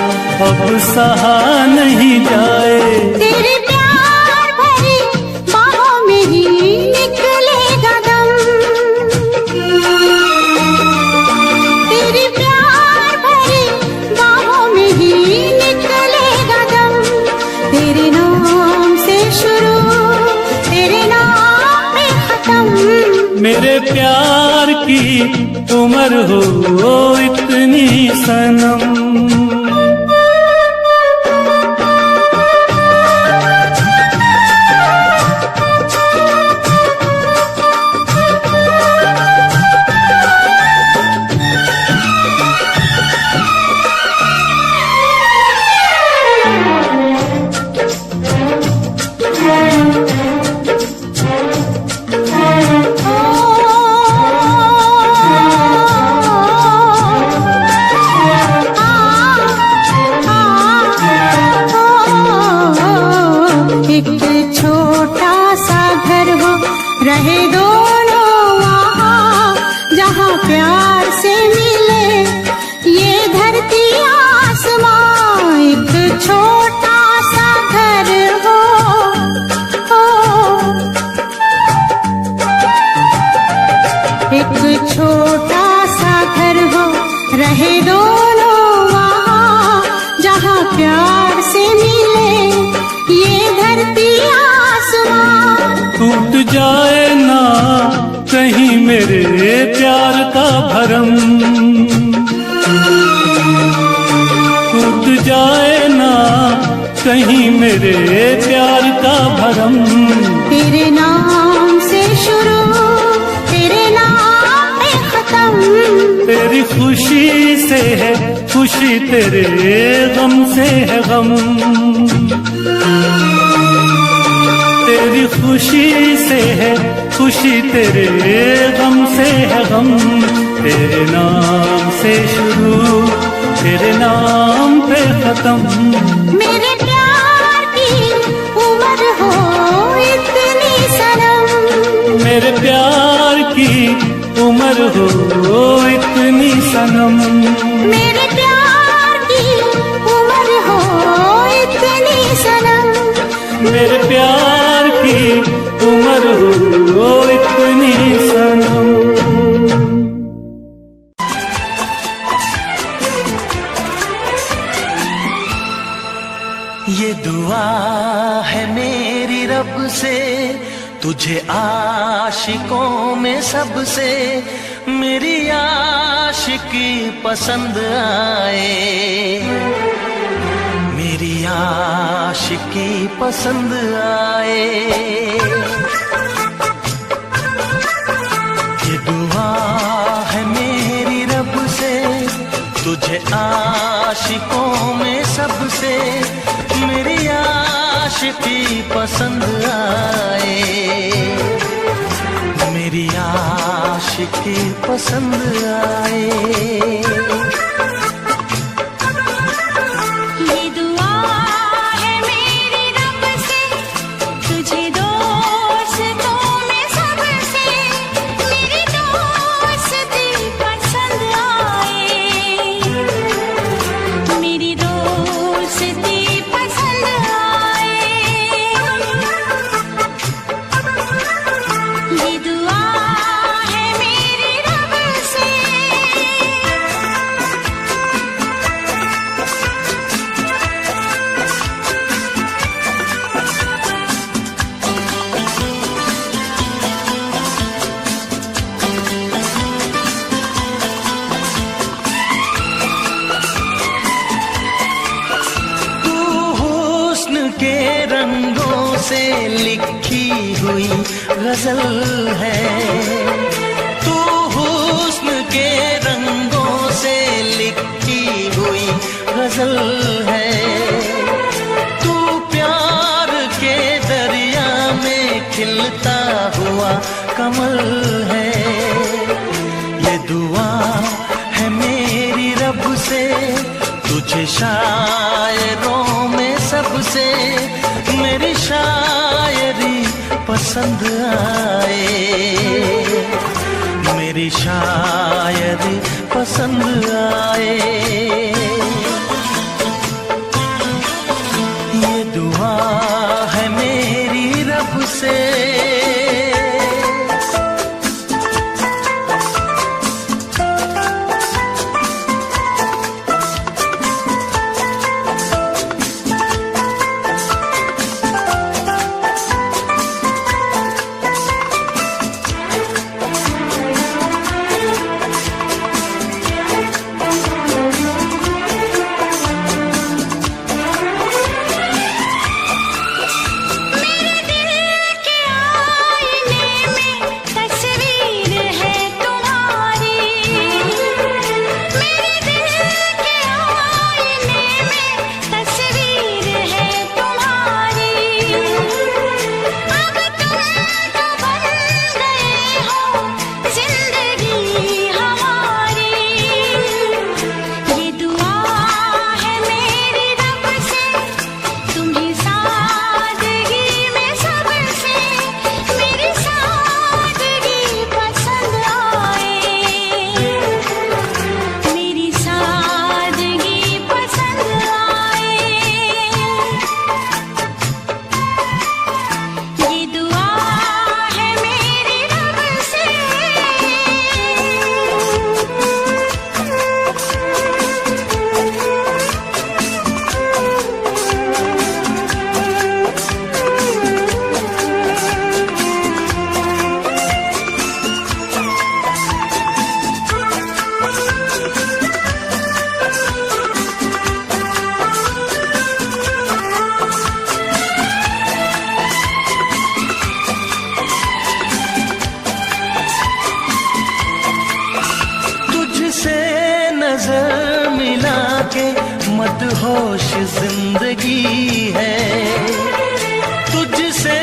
[SPEAKER 5] अब सहा नहीं जाए।
[SPEAKER 2] तेरे प्यार भरी बाहों में ही निकलेगा दम। तेरे प्यार भरी बाहों में ही निकलेगा दम। तेरे नाम से शुरू तेरे नाम पे खत्म।
[SPEAKER 5] मेरे प्यार की उम्र हो इतनी सनम।
[SPEAKER 2] रहे दोनों वहाँ जहाँ प्यार से मिले ये धरती आसमां। एक छोटा सा घर हो, एक छोटा सा घर हो, रहे दोनों वहाँ जहाँ प्यार से मिले ये धरती आसमां।
[SPEAKER 5] टूट जाए ना कहीं मेरे प्यार का भरम, टूट जाए ना कहीं मेरे प्यार का भरम।
[SPEAKER 2] तेरे नाम से शुरू तेरे नाम पे खत्म।
[SPEAKER 5] तेरी खुशी से है खुशी, तेरे गम से है गम। तेरी खुशी से है खुशी, तेरे गम से है गम। तेरे नाम से शुरू तेरे नाम पे खत्म।
[SPEAKER 2] मेरे प्यार की उम्र हो इतनी सनम।
[SPEAKER 5] मेरे प्यार की उम्र हो इतनी सनम।
[SPEAKER 2] मेरे प्यार की उम्र हो इतनी सनम।
[SPEAKER 5] मेरे प्यार की उम्र हो इतनी सनम।
[SPEAKER 1] ये दुआ है मेरी रब से, तुझे आशिकों में सबसे मेरी आशिकी पसंद आए, मेरी आशिकी पसंद आए। ये दुआ है मेरी रब से, तुझे आशिकों में सबसे मेरी आशिकी पसंद आए, मेरी आशिकी पसंद आए।
[SPEAKER 2] ये दुआ है मेरी रब से, तुझे दोस्तों में सबसे मेरी दोस्ती पसंद आए, मेरी दोस्ती पसंद आए। ये दुआ है मेरी रब से।
[SPEAKER 1] तू हुस्न के रंगों से लिखी हुई गजल है, तू हुस्न के रंगों से लिखी हुई गजल है। तू प्यार के दरिया में खिलता हुआ कमल है। ये दुआ है मेरी रब से, तुझे शायरों में सबसे मेरी शायरी पसंद आए, मेरी शायरी पसंद आए। ये दुआ है मेरी रब से। नजर मिला के मदहोश जिंदगी है, तुझसे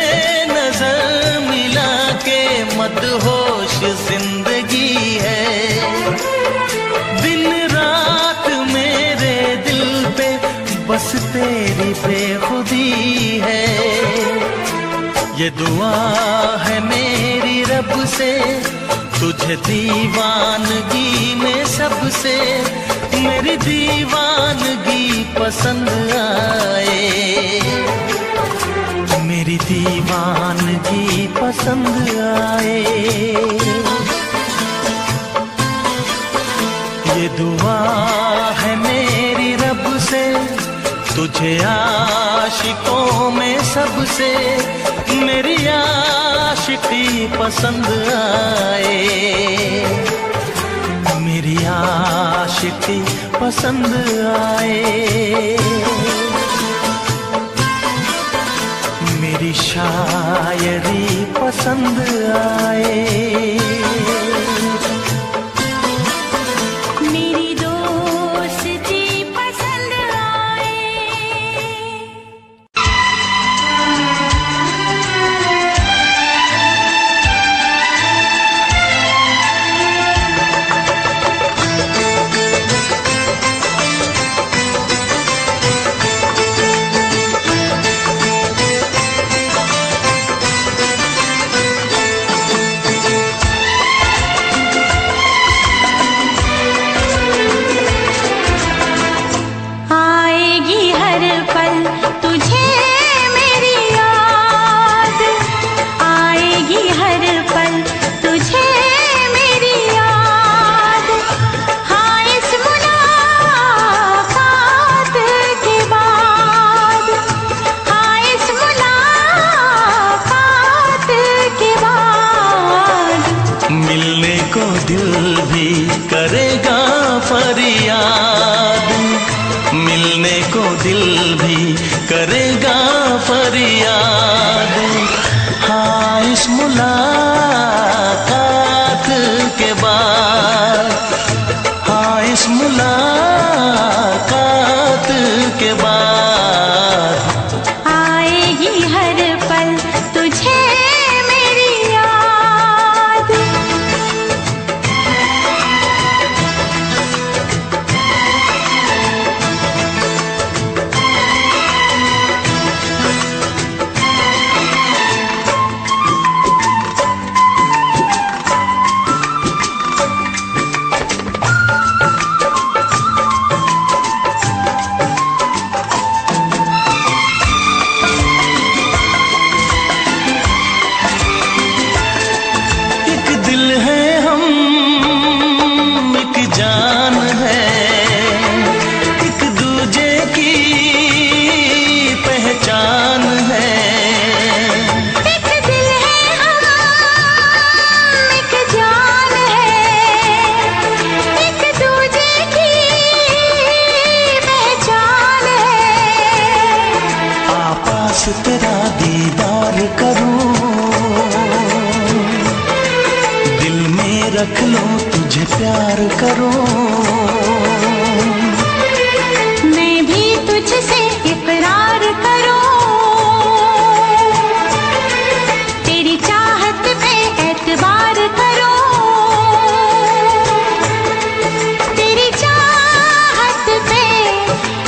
[SPEAKER 1] नजर मिला के मदहोश जिंदगी है। दिन रात मेरे दिल पे बस तेरी बेखुदी है। ये दुआ है मेरी रब से, तुझे दीवानगी में सबसे मेरी दीवानगी पसंद आए, मेरी दीवानगी पसंद आए। ये दुआ है मेरी रब से, तुझे आशिकों में सबसे मेरी आशिकी पसंद आए, मेरी आशिकी पसंद आए। मेरी शायरी पसंद आए,
[SPEAKER 2] मेरी दोस्ती पसंद आए। आएगी हर पल तुझे मेरी याद, आएगी हर पल तुझे मेरी याद। हाँ इस मुलाकात के बाद, हाँ इस मुलाकात के बाद
[SPEAKER 1] मिलने को दिल भी करेगा फरियाद, मिलने को दिल भी करेगा फरियाद। हाँ इस मुलाकात के बाद, हाँ इस मुलाकात के बाद
[SPEAKER 2] आएगी हर पल तुझे मेरी याद।
[SPEAKER 1] एक दिल है हम, एक जान है, एक दूजे की पहचान है।
[SPEAKER 2] एक दिल है हम, एक जान है, एक दूजे की पहचान है।
[SPEAKER 1] आपास तेरा दीदार करूं, दिल में रख लो तुझे प्यार करूं।
[SPEAKER 2] मैं भी तुझसे इकरार करूं, तेरी चाहत पे एतबार करूं, तेरी चाहत पे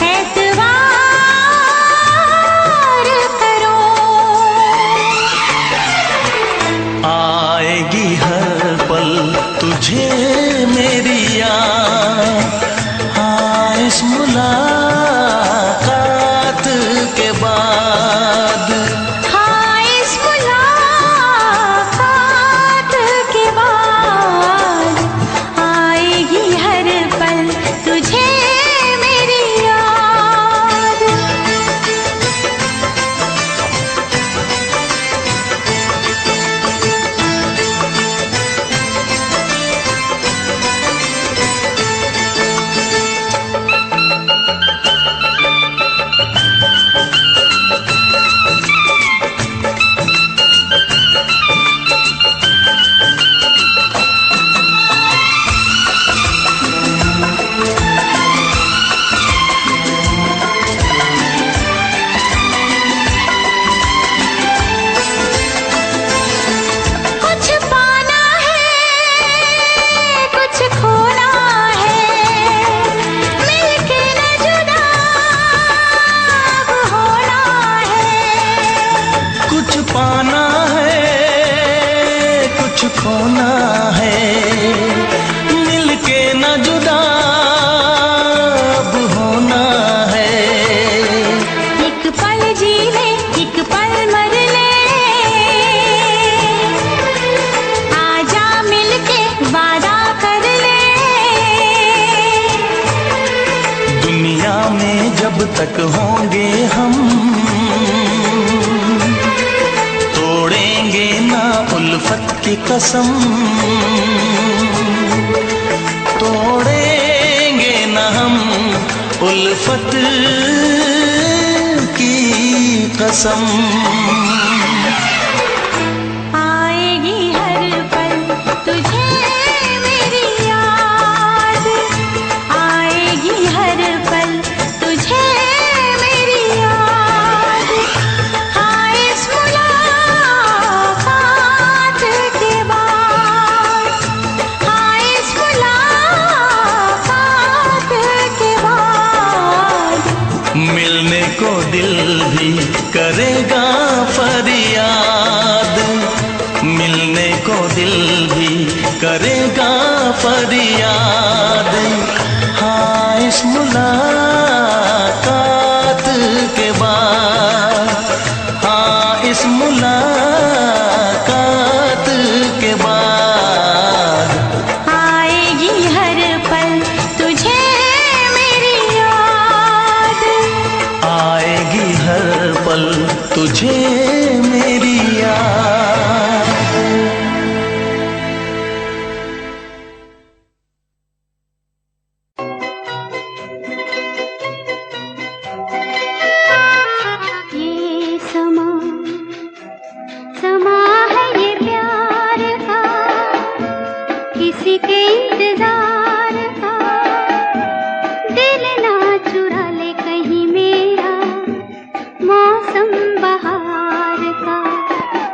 [SPEAKER 2] एतबार करूं।
[SPEAKER 1] आएगी हर पल तुझे मेरी याद, हाँ इस मुलाकात के बाद।
[SPEAKER 2] हाँ इस मुलाकात के बाद आएगी हर पल तुझे मेरी याद।
[SPEAKER 1] तक होंगे हम, तोड़ेंगे ना उल्फत की कसम, तोड़ेंगे ना हम उल्फत की कसम।
[SPEAKER 2] आएगी हर पल तुझे मेरी याद, आएगी हर पल तुझे मेरी याद। हाँ इस मुलाकात के बाद, हाँ इस मुलाकात के बाद
[SPEAKER 1] मिलने को दिल भी करेगा फरियाद, मिलने को दिल भी करेगा फरियाद। हाँ इस मुलाकात के बाद, हाँ इस मुलाकात के बाद
[SPEAKER 2] आएगी हर पल तुझे मेरी याद,
[SPEAKER 1] आएगी हर पल तुझे मेरी याद।
[SPEAKER 2] ये समा समा है ये प्यार का, किसी के इंतजार का। दिल ना चुरा ले कहीं मेरा मौसम बहार का।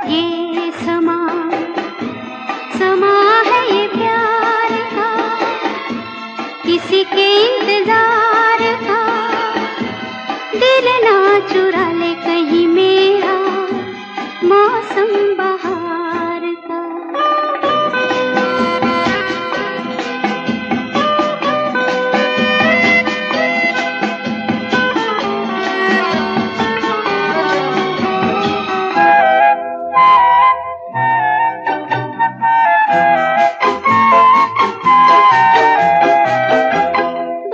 [SPEAKER 2] ये समा समा है ये प्यार का, किसी के इंतजार का। दिल ना चुरा ले कहीं मेरा मौसम बहार का।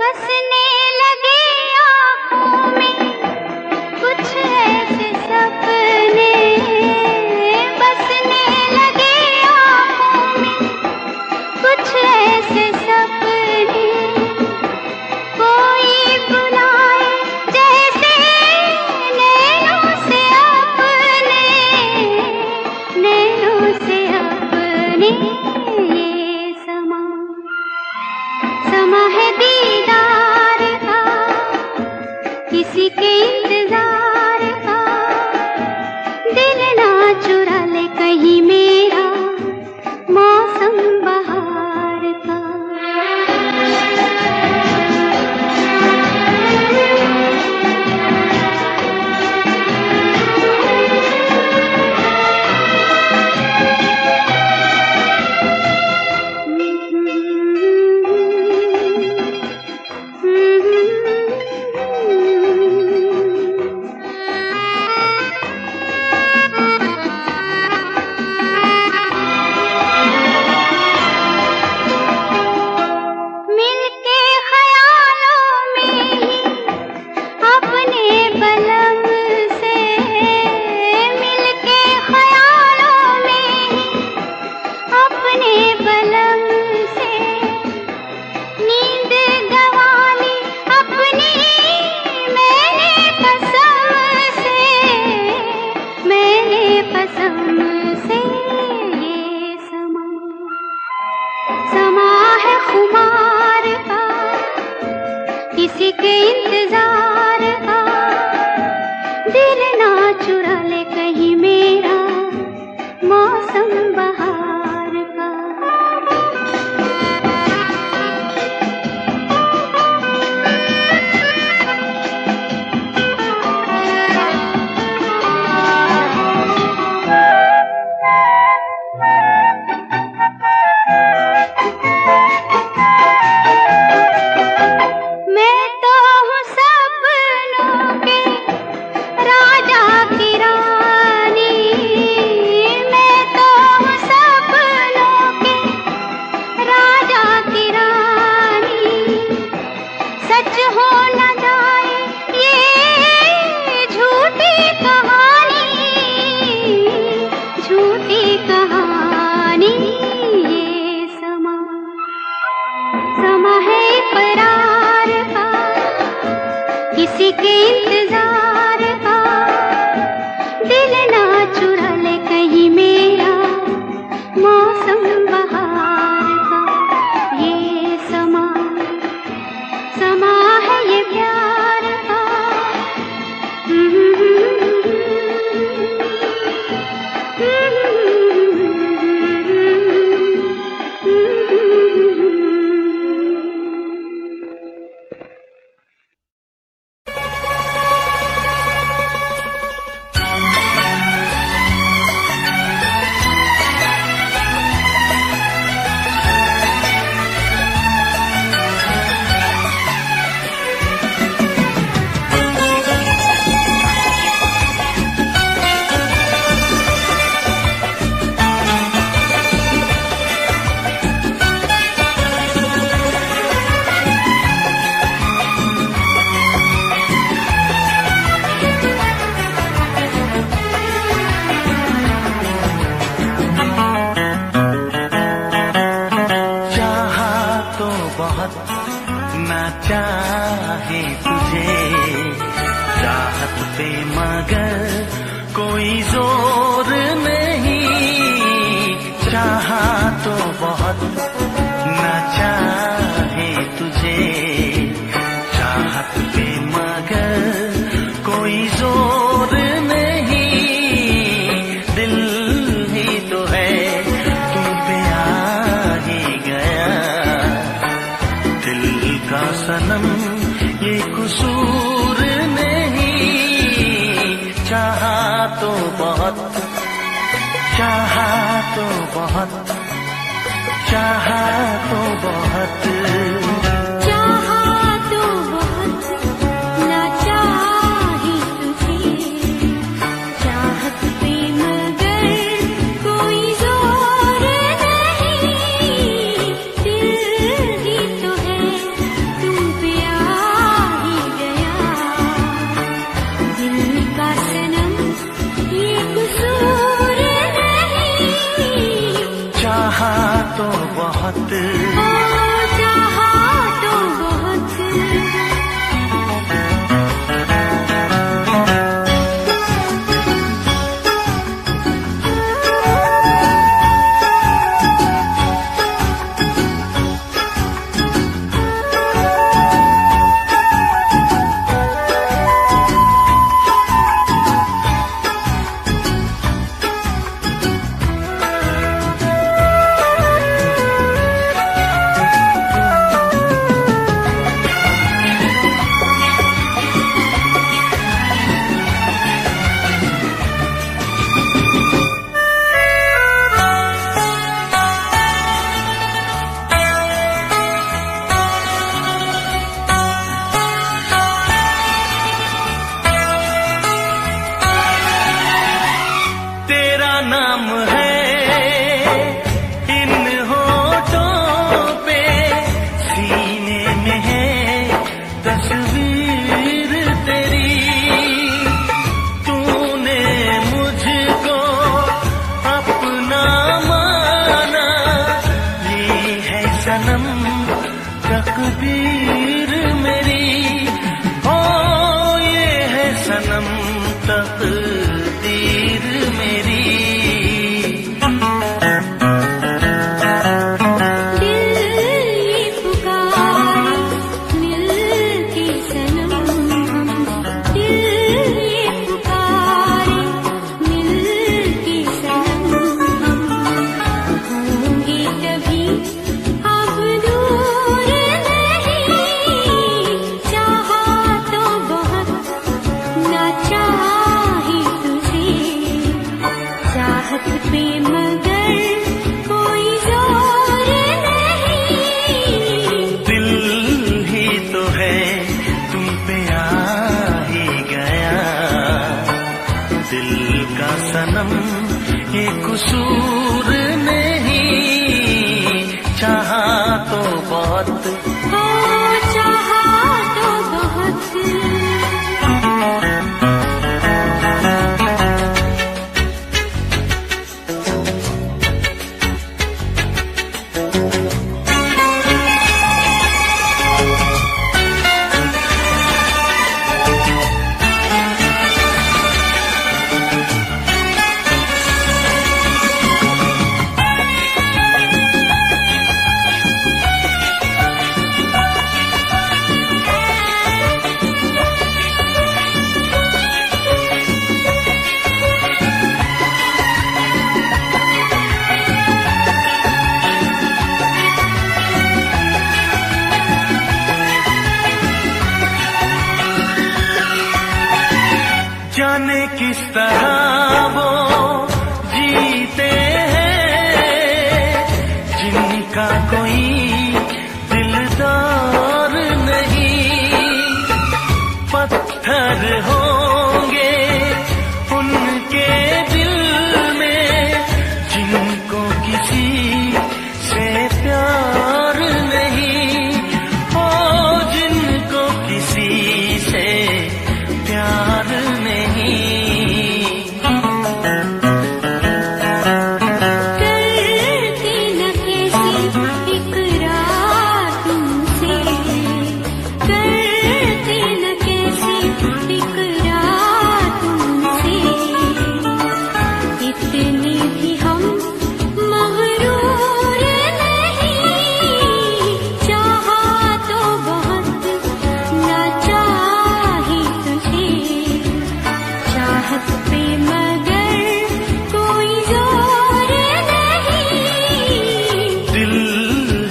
[SPEAKER 2] बसने लगे आँखों में कुछ ऐसे सपने, बसने लगे आँखों में कुछ ऐसे सपने। कोई बुलाए जैसे नैनों से अपने, नैनों से अपने। ये समा समा है दीदार का, किसी के इंतजार का। दिल ना चुरा ले कहीं मेरा मौसम बहार का। मिलके ख्यालों में ही अपने बलम से, मिलके ख्यालों में ही अपने बलम से। नींद गंवाली अपनी मैंने कसम से, मैंने कसम से। ये समा समा है खुमार का, किसी के इंतजार का। दिल ना चुरा ले कहीं मेरा मौसम बहार का। मैं तो हूँ सब
[SPEAKER 6] किसी के इंतजार का, दिल ना चुरा ले कहीं मेरा मौसम बहार का। ये समा समा है ये प्यार का।
[SPEAKER 1] ना चाहे तुझे चाहत पे मगर कोई जोर नहीं। चाहा तो बहुत ना चाहे तुझे चाहत पे मगर कोई जोर नहीं। दिल ही तो है तुम पे आ ही गया, दिल का सनम ये कसूर नहीं। चाहा तो बहुत, चाहा तो बहुत, चाहा तो बहुत,
[SPEAKER 6] चाहा तो बहुत ना चाही तुझे चाहत पे मगर कोई जोर नहीं। दिल ही तो है तुम पे आ ही गया, दिल का सनम ये कसूर नहीं।
[SPEAKER 1] चाहा तो बहुत,
[SPEAKER 6] ओ चाहा तो बहुत।
[SPEAKER 1] तेरा नाम है इन होठों पे, सीने में है तस्वीर तेरी। तूने मुझको अपना माना, ये है सनम तकदीर मेरी। ओ ये है सनम तकदीर मेरी।
[SPEAKER 6] दिल ये पुकारे मिल के सनम हम, दिल ये पुकारे मिल के सनम हम। होंगे कभी अब दूर नहीं। चाहा तो बहुत ना चाही तुझे चाहत पे मगर कोई जोर नहीं।
[SPEAKER 1] दिल ही तो है तुम पे आ ही गया, दिल का सनम ये कसूर नहीं। चाहा तो बहुत,
[SPEAKER 6] ओ चाहा तो बहुत।
[SPEAKER 1] किस तरह वो जीते हैं जिनका कोई दिलदार नहीं। पत्थर होंगे उनके दिल में जिनको किसी से प्यार नहीं। ओ जिनको किसी से प्यार नहीं।
[SPEAKER 6] करती न कैसी इकरार तुमसे, करती न कैसी इकरार तुमसे। इतने भी हम मगरूर नहीं, चाहा तो बहुत ना चाही तुझे। चाहत पे मगर कोई जोर नहीं।
[SPEAKER 1] दिल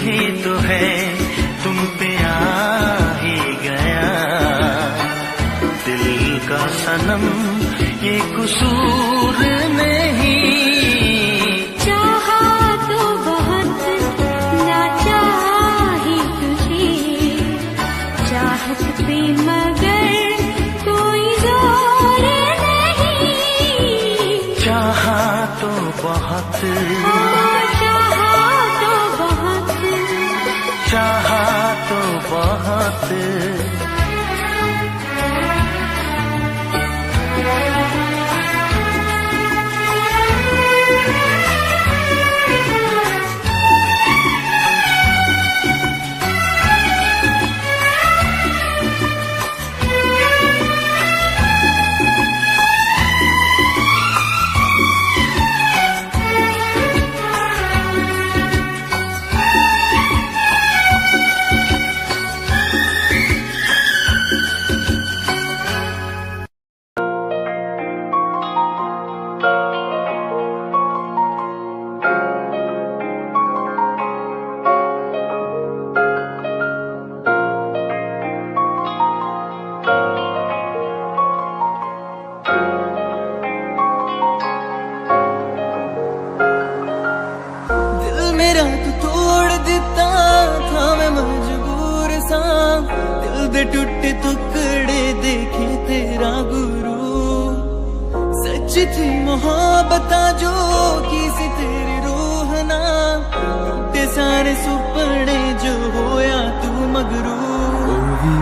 [SPEAKER 1] ही तो है तुम पे आ ही गया। दिल का सनम ये कसूर नहीं।
[SPEAKER 6] चाहा तो बहुत ना चाही तुझे। चाहत पे मगर कोई जोर नहीं।
[SPEAKER 1] चाहा तो बहुत,
[SPEAKER 6] चाहा तो बहुत।
[SPEAKER 1] चाहा तो बहुत।
[SPEAKER 7] दिल मेरा तू तोड़ दिता था मैं मजबूर सा। दिल दे टुटे टुकड़े देखे तेरा गुरु। सच थी मोहब्बत जो की सी तेरी रूह ना। टूटे सारे सुपने जो होया तू मगरू। भी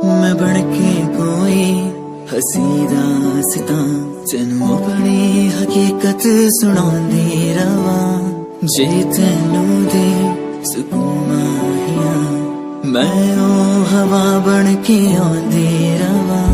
[SPEAKER 7] मैं बनके कोई हसी दास्तां तेनू अपनी हकीकत सुनांदी रवा। जे तेनू दे सुकून माहिया मैं ओ हवा बनके आंदी रवा।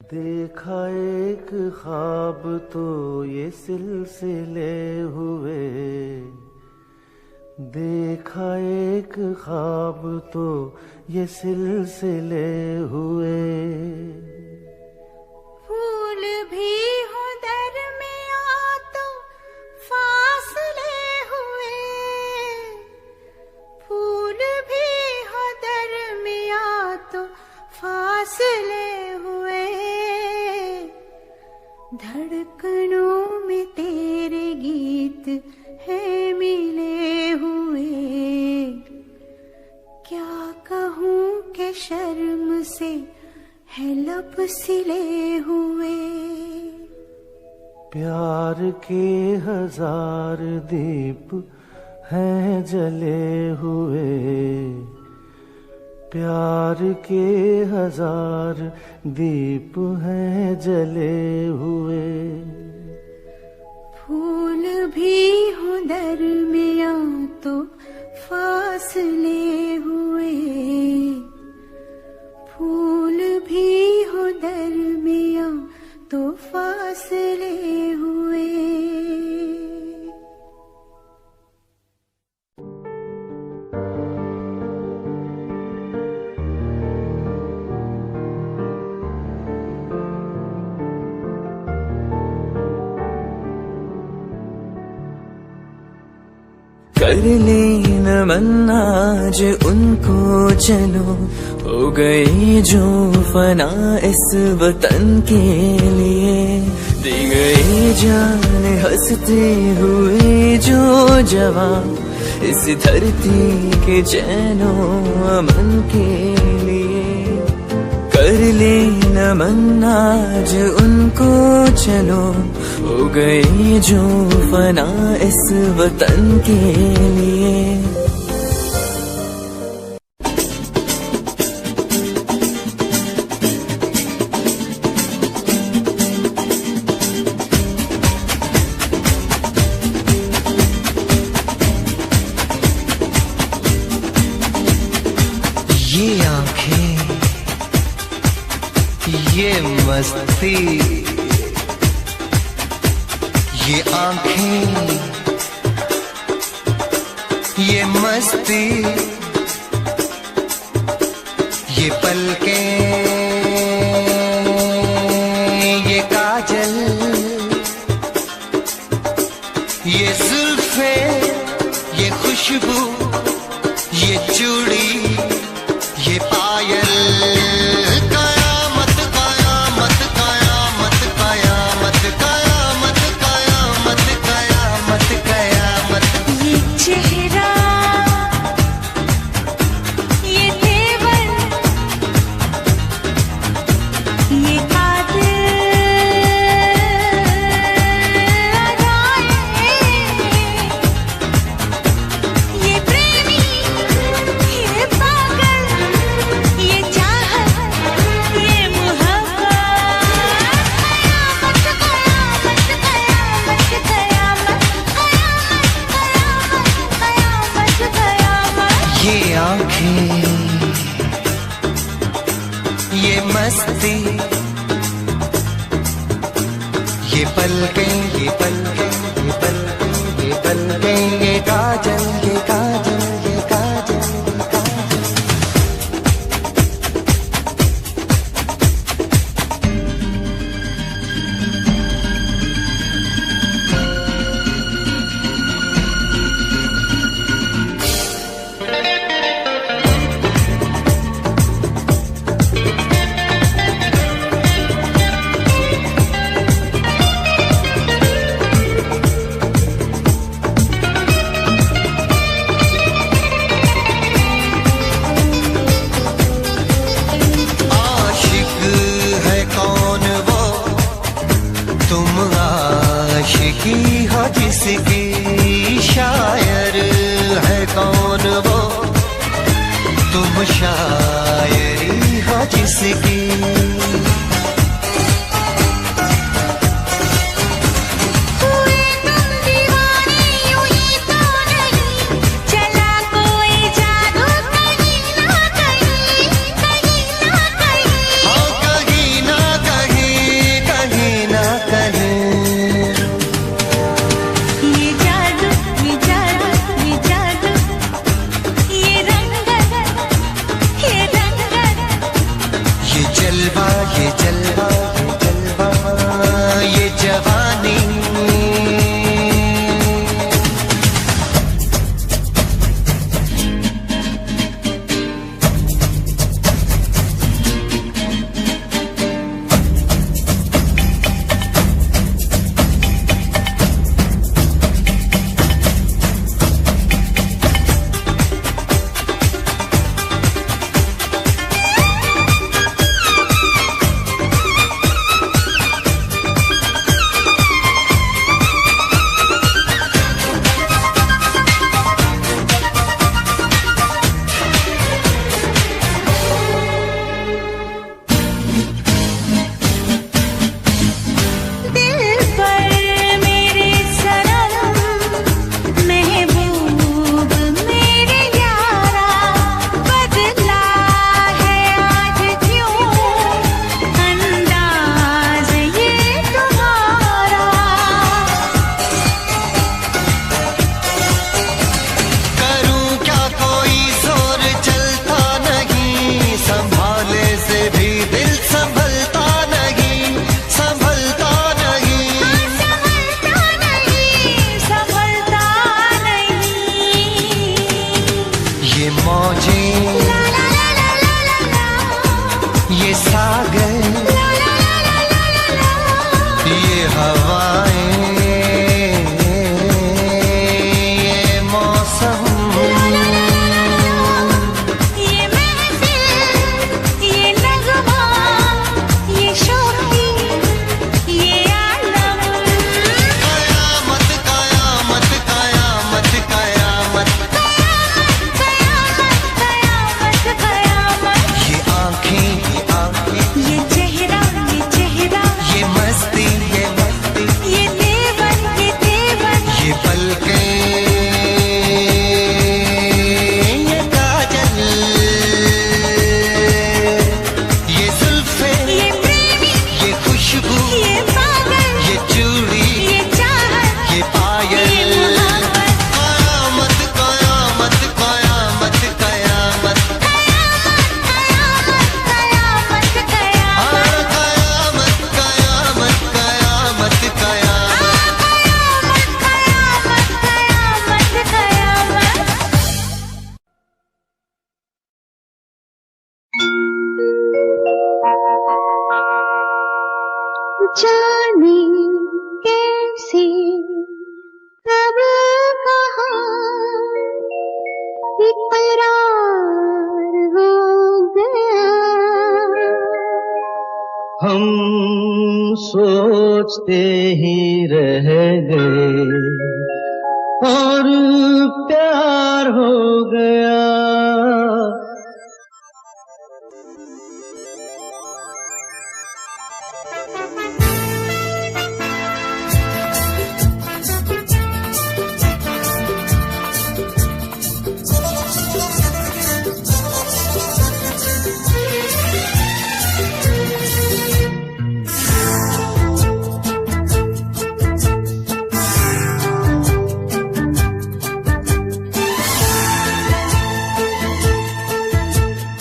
[SPEAKER 1] देखा एक ख्वाब तो ये सिलसिले हुए। देखा एक ख्वाब तो ये सिलसिले हुए।
[SPEAKER 6] फूल भी हो दरमियां तो फासले हुए, फूल भी हो दरमियां तो फासले हुए, धड़कनों में तेरे गीत है मिले हुए, क्या कहूँ कि शर्म से है लब सिले हुए।
[SPEAKER 5] प्यार के हजार दीप हैं जले हुए, प्यार के हजार दीप हैं जले हुए,
[SPEAKER 6] फूल भी हो दरमियां तो फासले हुए, फूल भी हो दरमियां तो फासले हुए।
[SPEAKER 7] कर ले नमन आज उनको चलो, हो गए जो फना इस वतन के लिए, दी गई जान हंसते हुए जो जवान इस धरती के चैनो अमन के लिए। कर ले नमन आज उनको चलो, हो गए जो फना इस वतन के लिए।
[SPEAKER 1] ये आंखें, ये मस्ती, ये आंखें, ये मस्ती, ये पलकें, ये काजल, ये जुल्फें, ये खुशबू, ये चूड़ी, ये पायल, कयामत कयामत कयामत कयामत कयामत कयामत कयामत कयामत।
[SPEAKER 6] ये चेहरा, ये तेवर, ये ये प्रेमी, ये पागल, ये चाहत, ये मोहब्बत, कयामत कयामत कयामत कयामत कयामत कयामत।
[SPEAKER 1] ये आंखें, ये मस्ती, ये पलकें, ये पलकें, ये पलकें, ये पलकें, ये काजल, ये काजल, ये काजल, ये काजल। आशिक है कौन वो, तुम आशिकी हो जिसकी, शायर है कौन वो, तुम शायरी हो जिसकी।
[SPEAKER 6] हुए तुम दीवाने यूं ही तो नहीं, चला कोई जादू कहीं ना कहीं, कहीं ना कहीं।
[SPEAKER 1] हाँ कहीं ना कहीं, कहीं ना कहीं।
[SPEAKER 6] ये जादू, ये जादू, ये जादू, ये रंगत, ये रंगत,
[SPEAKER 1] ये जलवा मौजें, ये सागर, ये हवाएं, ये मौसम,
[SPEAKER 2] ये महफिल, ये नगमा, ये शोखी, ये आलम।
[SPEAKER 1] कयामत कयामत कयामत कयामत,
[SPEAKER 2] कयामत कयामत,
[SPEAKER 1] ये आँखें,
[SPEAKER 2] ये चेहरा,
[SPEAKER 1] ये मस्ती,
[SPEAKER 2] ये देवन,
[SPEAKER 1] ये पलकें, ये काजल, ये जुल्फे,
[SPEAKER 2] ये प्रेमी,
[SPEAKER 1] ये खुशबू,
[SPEAKER 2] ये पागल,
[SPEAKER 1] ये चूड़ी,
[SPEAKER 2] ये चाहत,
[SPEAKER 1] ये पायल।
[SPEAKER 2] ये मोहब्बत।
[SPEAKER 1] कयामत कयामत कयामत कयामत,
[SPEAKER 2] कयामत कयामत,
[SPEAKER 1] हाँ, कयामत कयामत कयामत कयामत।
[SPEAKER 2] कयामत कयामत।
[SPEAKER 6] जाने कैसे कब कहाँ इकरार हो गया।
[SPEAKER 7] हम सोचते ही रह गए और प्यार हो गया।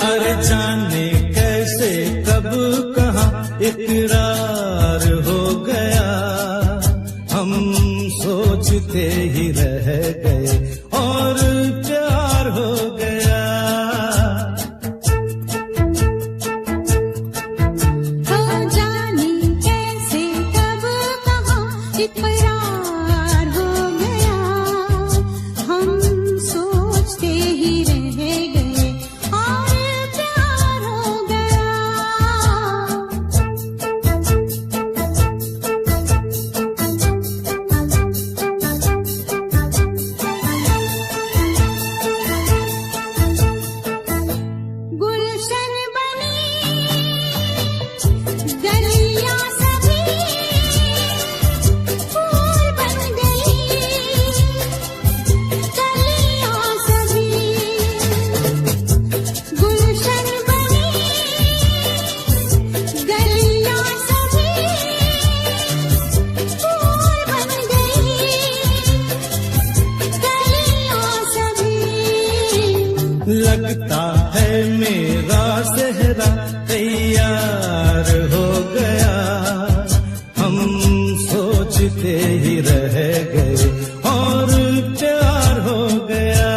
[SPEAKER 4] अरे जाने कैसे कब कहाँ इकरार हो गया। हम सोचते ही रह गए और प्यार हो गया।
[SPEAKER 6] हो जाने कैसे कब कहाँ इकरार हो गया। हम सोचते ही रह गए और प्यार हो गया। गुलशन बनी गलियां सभी फूल बन गई। गलियां सभी गुलशन बनी गलियां सभी फूल बन गई। गलियां सभी
[SPEAKER 4] लगता है मेरा सेहरा तैयार हो गया। हम सोचते ही रह गए और प्यार हो गया।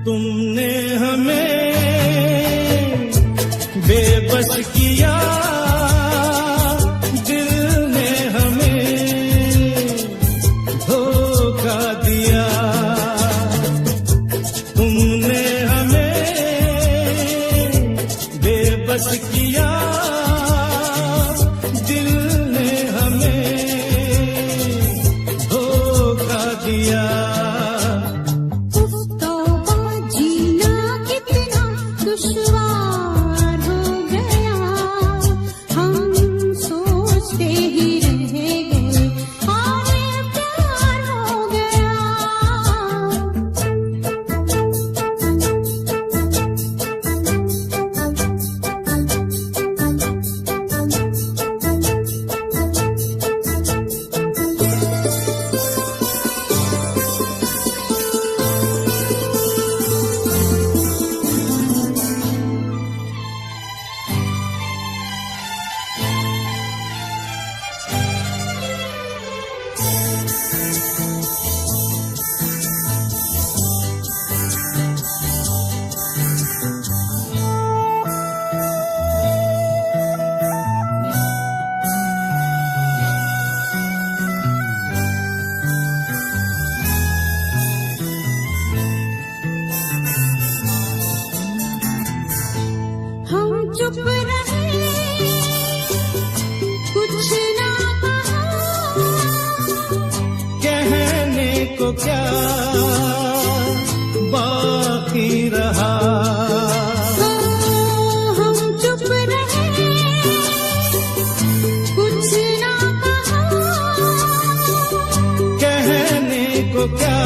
[SPEAKER 4] तुमने हमें बेबस किया, दिल ने हमें धोखा दिया। तुमने हमें बेबस किया, दिल ने हमें धोखा दिया।
[SPEAKER 6] तौबा जीना कितना दुश्वार हो गया।
[SPEAKER 8] को क्या बाकी रहा।
[SPEAKER 6] हम चुप रहे, कुछ ना कहा,
[SPEAKER 8] कहने को क्या